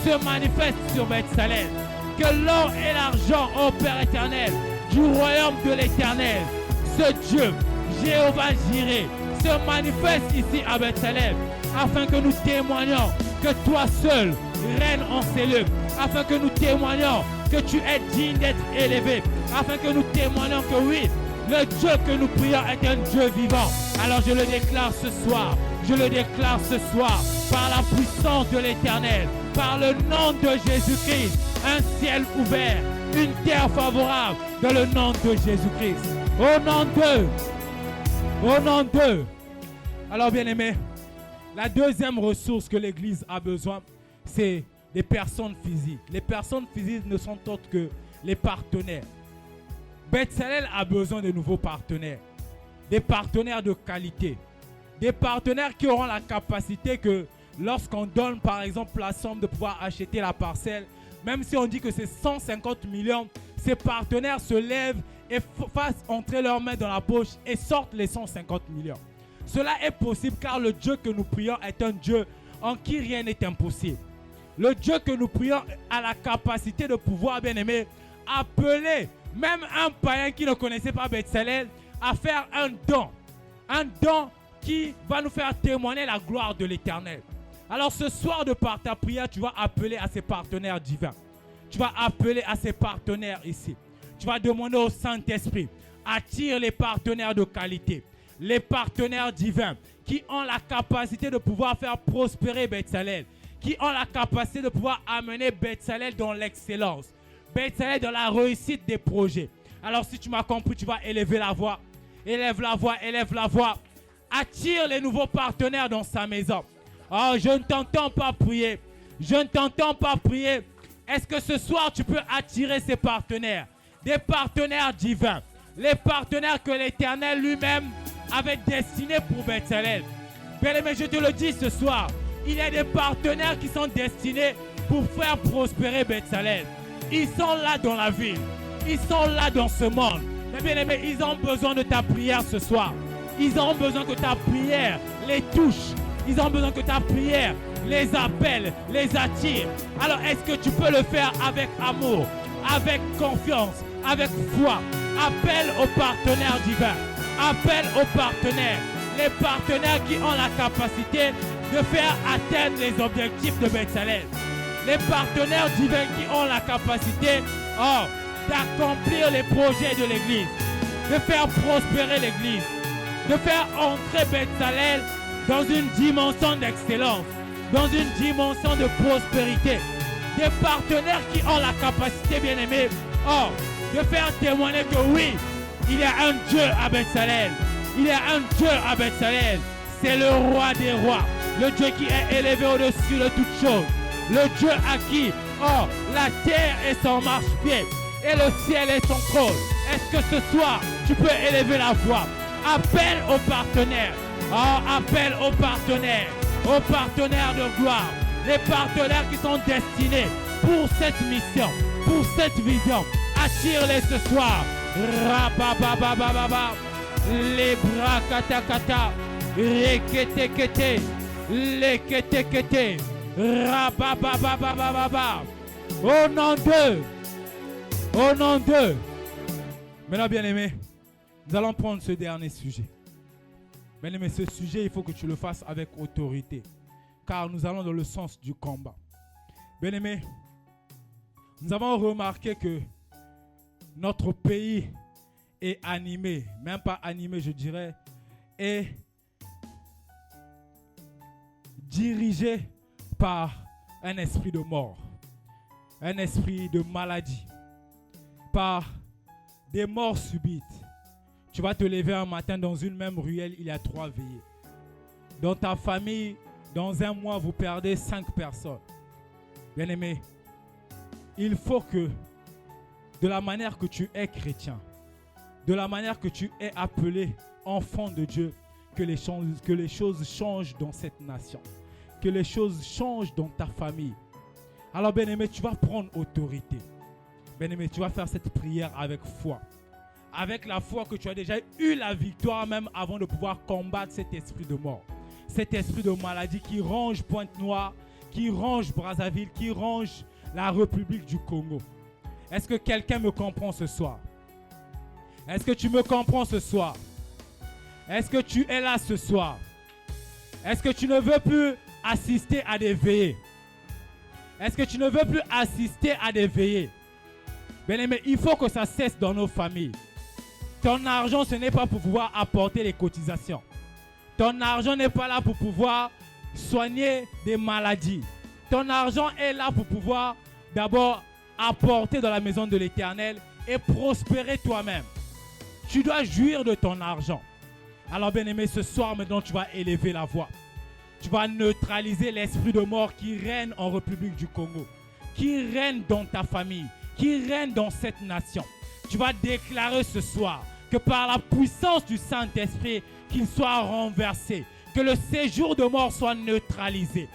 se manifestent sur Bethsalem. Que l'or et l'argent, ô Père éternel, du royaume de l'éternel, ce Dieu, Jéhovah Jireh, se manifeste ici à Bethsalem, afin que nous témoignions que toi seul règnes en ces lieux, afin que nous témoignions que tu es digne d'être élevé, afin que nous témoignons que oui, le Dieu que nous prions est un Dieu vivant. Alors je le déclare ce soir, je le déclare ce soir, par la puissance de l'éternel, par le nom de Jésus-Christ, un ciel ouvert, une terre favorable, dans le nom de Jésus-Christ. Au nom d'eux. Alors bien aimés, la deuxième ressource que l'Église a besoin, c'est des personnes physiques. Les personnes physiques ne sont autres que les partenaires. Bethsalem a besoin de nouveaux partenaires, des partenaires de qualité, des partenaires qui auront la capacité que lorsqu'on donne par exemple la somme de pouvoir acheter la parcelle, même si on dit que c'est 150 millions, ces partenaires se lèvent et fassent entrer leurs mains dans la poche et sortent les 150 millions. Cela est possible car le Dieu que nous prions est un Dieu en qui rien n'est impossible. Le Dieu que nous prions a la capacité de pouvoir, bien aimé, appeler même un païen qui ne connaissait pas Bethsalem à faire un don qui va nous faire témoigner la gloire de l'Éternel. Alors ce soir de par ta prière, tu vas appeler à ces partenaires divins. Tu vas appeler à ces partenaires ici. Tu vas demander au Saint-Esprit, attire les partenaires de qualité, les partenaires divins qui ont la capacité de pouvoir faire prospérer Bethsalem, qui ont la capacité de pouvoir amener Bethsalem dans l'excellence, Bethsalem dans la réussite des projets. Alors si tu m'as compris, tu vas élever la voix. Élève la voix, élève la voix. Attire les nouveaux partenaires dans sa maison. Oh, je ne t'entends pas prier. Je ne t'entends pas prier. Est-ce que ce soir, tu peux attirer ces partenaires? Des partenaires divins. Les partenaires que l'Éternel lui-même avait destinés pour Bethsalem. Bien-aimé, je te le dis ce soir. Il y a des partenaires qui sont destinés pour faire prospérer Bethsalem. Ils sont là dans la ville. Ils sont là dans ce monde. Mais bien aimé, ils ont besoin de ta prière ce soir. Ils ont besoin que ta prière les touche. Ils ont besoin que ta prière les appelle, les attire. Alors est-ce que tu peux le faire avec amour, avec confiance, avec foi? Appelle aux partenaires divins. Appelle aux partenaires. Les partenaires qui ont la capacité de faire atteindre les objectifs de Bethsalem. Les partenaires divins qui ont la capacité d'accomplir les projets de l'Église, de faire prospérer l'Église, de faire entrer Bethsalem dans une dimension d'excellence, dans une dimension de prospérité. Des partenaires qui ont la capacité, bien aimé, de faire témoigner que oui, il y a un Dieu à Bethsalem. Il y a un Dieu à Bethsalem. C'est le roi des rois, le Dieu qui est élevé au-dessus de toutes choses. Le Dieu à qui, la terre est son marchepied et le ciel est son trône. Est-ce que ce soir, tu peux élever la voix? Appelle aux partenaires. Appelle aux partenaires de gloire. Les partenaires qui sont destinés pour cette mission, pour cette vision. Attire-les ce soir. Rabababababa. Les bras kata kata. Rekete kete. Lekete kete. Rabababababa. Au nom d'eux. Au nom d'eux. Maintenant, bien aimé, nous allons prendre ce dernier sujet. Bien aimé, ce sujet, il faut que tu le fasses avec autorité. Car nous allons dans le sens du combat. Bien aimé, nous avons remarqué que notre pays est animé, même pas animé, je dirais, est dirigé par un esprit de mort, un esprit de maladie, par des morts subites, Tu vas te lever un matin dans une même ruelle, il y a 3 veillées. Dans ta famille, dans un mois, vous perdez 5 personnes. Bien-aimé, il faut que, de la manière que tu es chrétien, de la manière que tu es appelé enfant de Dieu, que les choses changent dans cette nation, que les choses changent dans ta famille. Alors bien-aimé, tu vas prendre autorité. Bien-aimé, tu vas faire cette prière avec foi. Avec la foi que tu as déjà eu la victoire même avant de pouvoir combattre cet esprit de mort. Cet esprit de maladie qui ronge Pointe-Noire, qui ronge Brazzaville, qui ronge la République du Congo. Est-ce que quelqu'un me comprend ce soir? Est-ce que tu me comprends ce soir? Est-ce que tu es là ce soir? Est-ce que tu ne veux plus assister à des veillées? Est-ce que tu ne veux plus assister à des veillées? Bien-aimé, il faut que ça cesse dans nos familles. Ton argent, ce n'est pas pour pouvoir apporter les cotisations. Ton argent n'est pas là pour pouvoir soigner des maladies. Ton argent est là pour pouvoir d'abord apporter dans la maison de l'Éternel et prospérer toi-même. Tu dois jouir de ton argent. Alors bien-aimé, ce soir maintenant, tu vas élever la voix. Tu vas neutraliser l'esprit de mort qui règne en République du Congo, qui règne dans ta famille, qui règne dans cette nation. Tu vas déclarer ce soir que par la puissance du Saint-Esprit, qu'il soit renversé, que le séjour de mort soit neutralisé.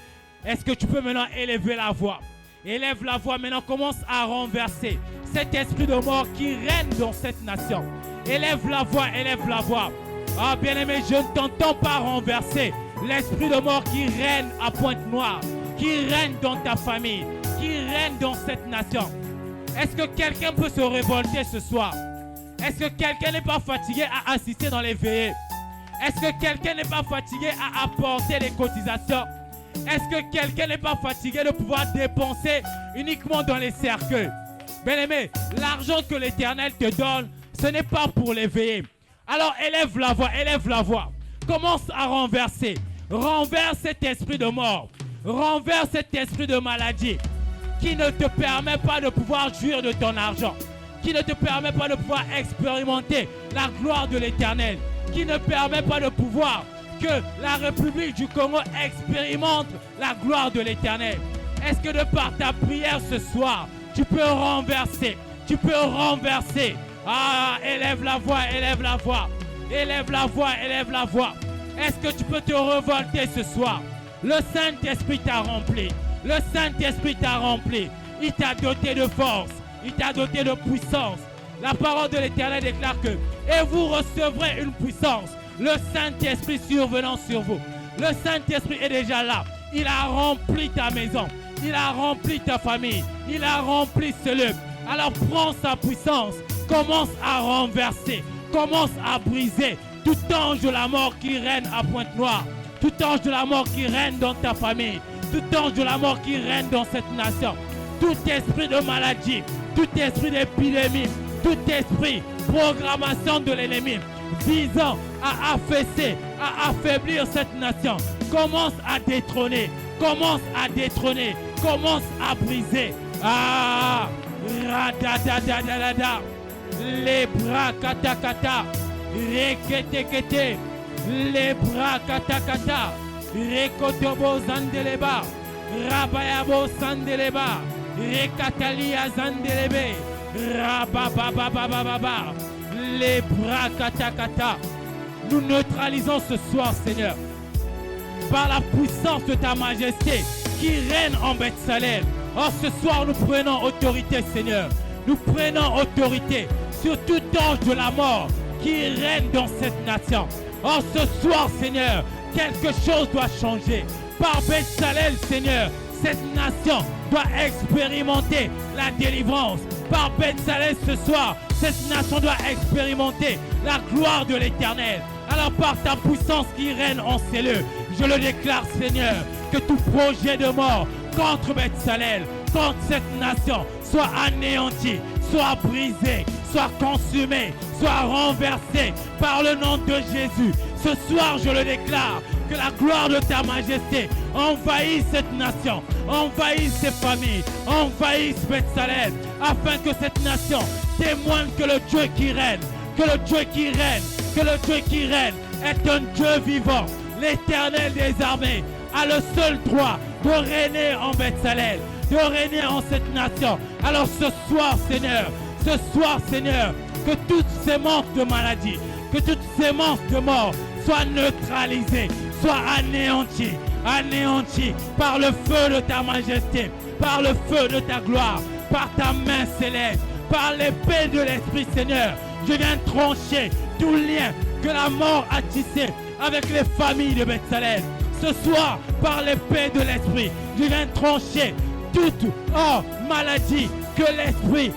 Est-ce que tu peux maintenant élever la voix? Élève la voix maintenant, commence à renverser cet esprit de mort qui règne dans cette nation. Élève la voix, élève la voix. Ah bien-aimé, je ne t'entends pas renverser l'esprit de mort qui règne à Pointe-Noire, qui règne dans ta famille, qui règne dans cette nation. Est-ce que quelqu'un peut se révolter ce soir? Est-ce que quelqu'un n'est pas fatigué à assister dans les veillées? Est-ce que quelqu'un n'est pas fatigué à apporter les cotisations? Est-ce que quelqu'un n'est pas fatigué de pouvoir dépenser uniquement dans les cercueils? Bien-aimé, l'argent que l'Éternel te donne, ce n'est pas pour les veillées. Alors élève la voix, élève la voix. Commence à renverser. Renverse cet esprit de mort. Renverse cet esprit de maladie qui ne te permet pas de pouvoir jouir de ton argent, qui ne te permet pas de pouvoir expérimenter la gloire de l'Éternel, qui ne permet pas de pouvoir que la République du Congo expérimente la gloire de l'Éternel. Est-ce que de par ta prière ce soir, tu peux renverser? Tu peux renverser. Ah, élève la voix, élève la voix. Élève la voix, élève la voix. Est-ce que tu peux te révolter ce soir? Le Saint-Esprit t'a rempli. Le Saint-Esprit t'a rempli. Il t'a doté de force. Il t'a doté de puissance. La parole de l'Éternel déclare que « Et vous recevrez une puissance, le Saint-Esprit survenant sur vous. » Le Saint-Esprit est déjà là. Il a rempli ta maison. Il a rempli ta famille. Il a rempli ce lieu. Alors prends sa puissance. Commence à renverser. Commence à briser tout ange de la mort qui règne à Pointe-Noire. Tout ange de la mort qui règne dans ta famille. Tout ange de la mort qui règne dans cette nation. Tout esprit de maladie. Tout esprit d'épidémie. Tout esprit, programmation de l'ennemi visant à affaisser, à affaiblir cette nation. Commence à détrôner. Commence à détrôner. Commence à briser. Ah, radadadadada. Les bras katakata. Reketekete. Les bras katakata. Rekotobo zandeleba. Rabayabo zandeleba. Rekatalia zandelebe. Rababababababa. Les bras katakata. Nous neutralisons ce soir, Seigneur, par la puissance de ta majesté qui règne en Beth-Salem. Oh, ce soir, nous prenons autorité, Seigneur. Nous prenons autorité sur tout ange de la mort qui règne dans cette nation. Oh, ce soir, Seigneur, quelque chose doit changer. Par Beth-Salem, Seigneur, cette nation doit expérimenter la délivrance. Par Beth-Salem, ce soir, cette nation doit expérimenter la gloire de l'Éternel. Alors par ta puissance qui règne en ces lieux, je le déclare, Seigneur, que tout projet de mort contre Beth-Salem, contre cette nation, soit anéanti, soit brisé, soit consumé, soit renversé par le nom de Jésus. Ce soir, je le déclare, que la gloire de ta majesté envahisse cette nation, envahisse ces familles, envahisse Beth-Salem, afin que cette nation témoigne que le Dieu qui règne, que le Dieu qui règne, que le Dieu qui règne est un Dieu vivant. L'Éternel des armées a le seul droit de régner en Beth-Salel, de régner en cette nation. Alors ce soir, Seigneur, que toutes ces manques de maladie, que toutes ces manques de mort soient neutralisées, soient anéanties par le feu de ta majesté, par le feu de ta gloire, par ta main céleste, par l'épée de l'Esprit, Seigneur. Je viens trancher tout lien que la mort a tissé avec les familles de Beth-Salel. Ce soir, par l'épée de l'Esprit, je viens trancher toute maladie que l'Esprit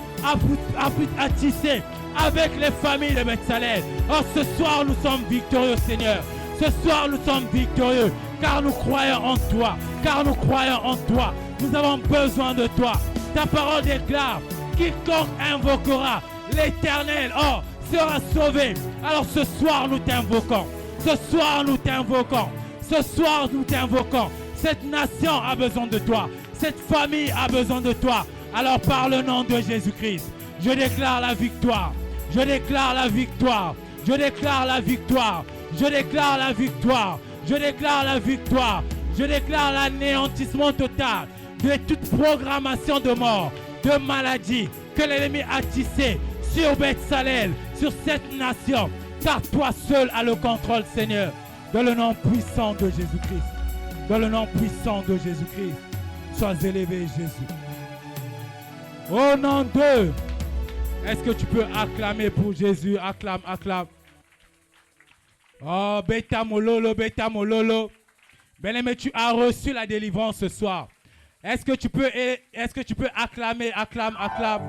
a tissé avec les familles de Beth-Salel. Oh, ce soir, nous sommes victorieux, Seigneur. Ce soir, nous sommes victorieux, car nous croyons en toi. Car nous croyons en toi. Nous avons besoin de toi. Ta parole déclare, quiconque invoquera l'Éternel, sera sauvé. Alors ce soir, nous t'invoquons. Ce soir, nous t'invoquons. Ce soir, nous t'invoquons. Cette nation a besoin de toi. Cette famille a besoin de toi. Alors par le nom de Jésus-Christ, je déclare la victoire. Je déclare la victoire. Je déclare la victoire. Je déclare la victoire. Je déclare la victoire. Je déclare l'anéantissement total de toute programmation de mort, de maladie que l'ennemi a tissé sur Beth-Salel, sur cette nation. Car toi seul as le contrôle, Seigneur. Dans le nom puissant de Jésus-Christ. Dans le nom puissant de Jésus-Christ. Sois élevé, Jésus. Au nom de... Est-ce que tu peux acclamer pour Jésus? Acclame, acclame. Oh, Beta Mololo, Beta Mololo. Bien-aimé, tu as reçu la délivrance ce soir. Est-ce que tu peux acclamer, acclame, acclame.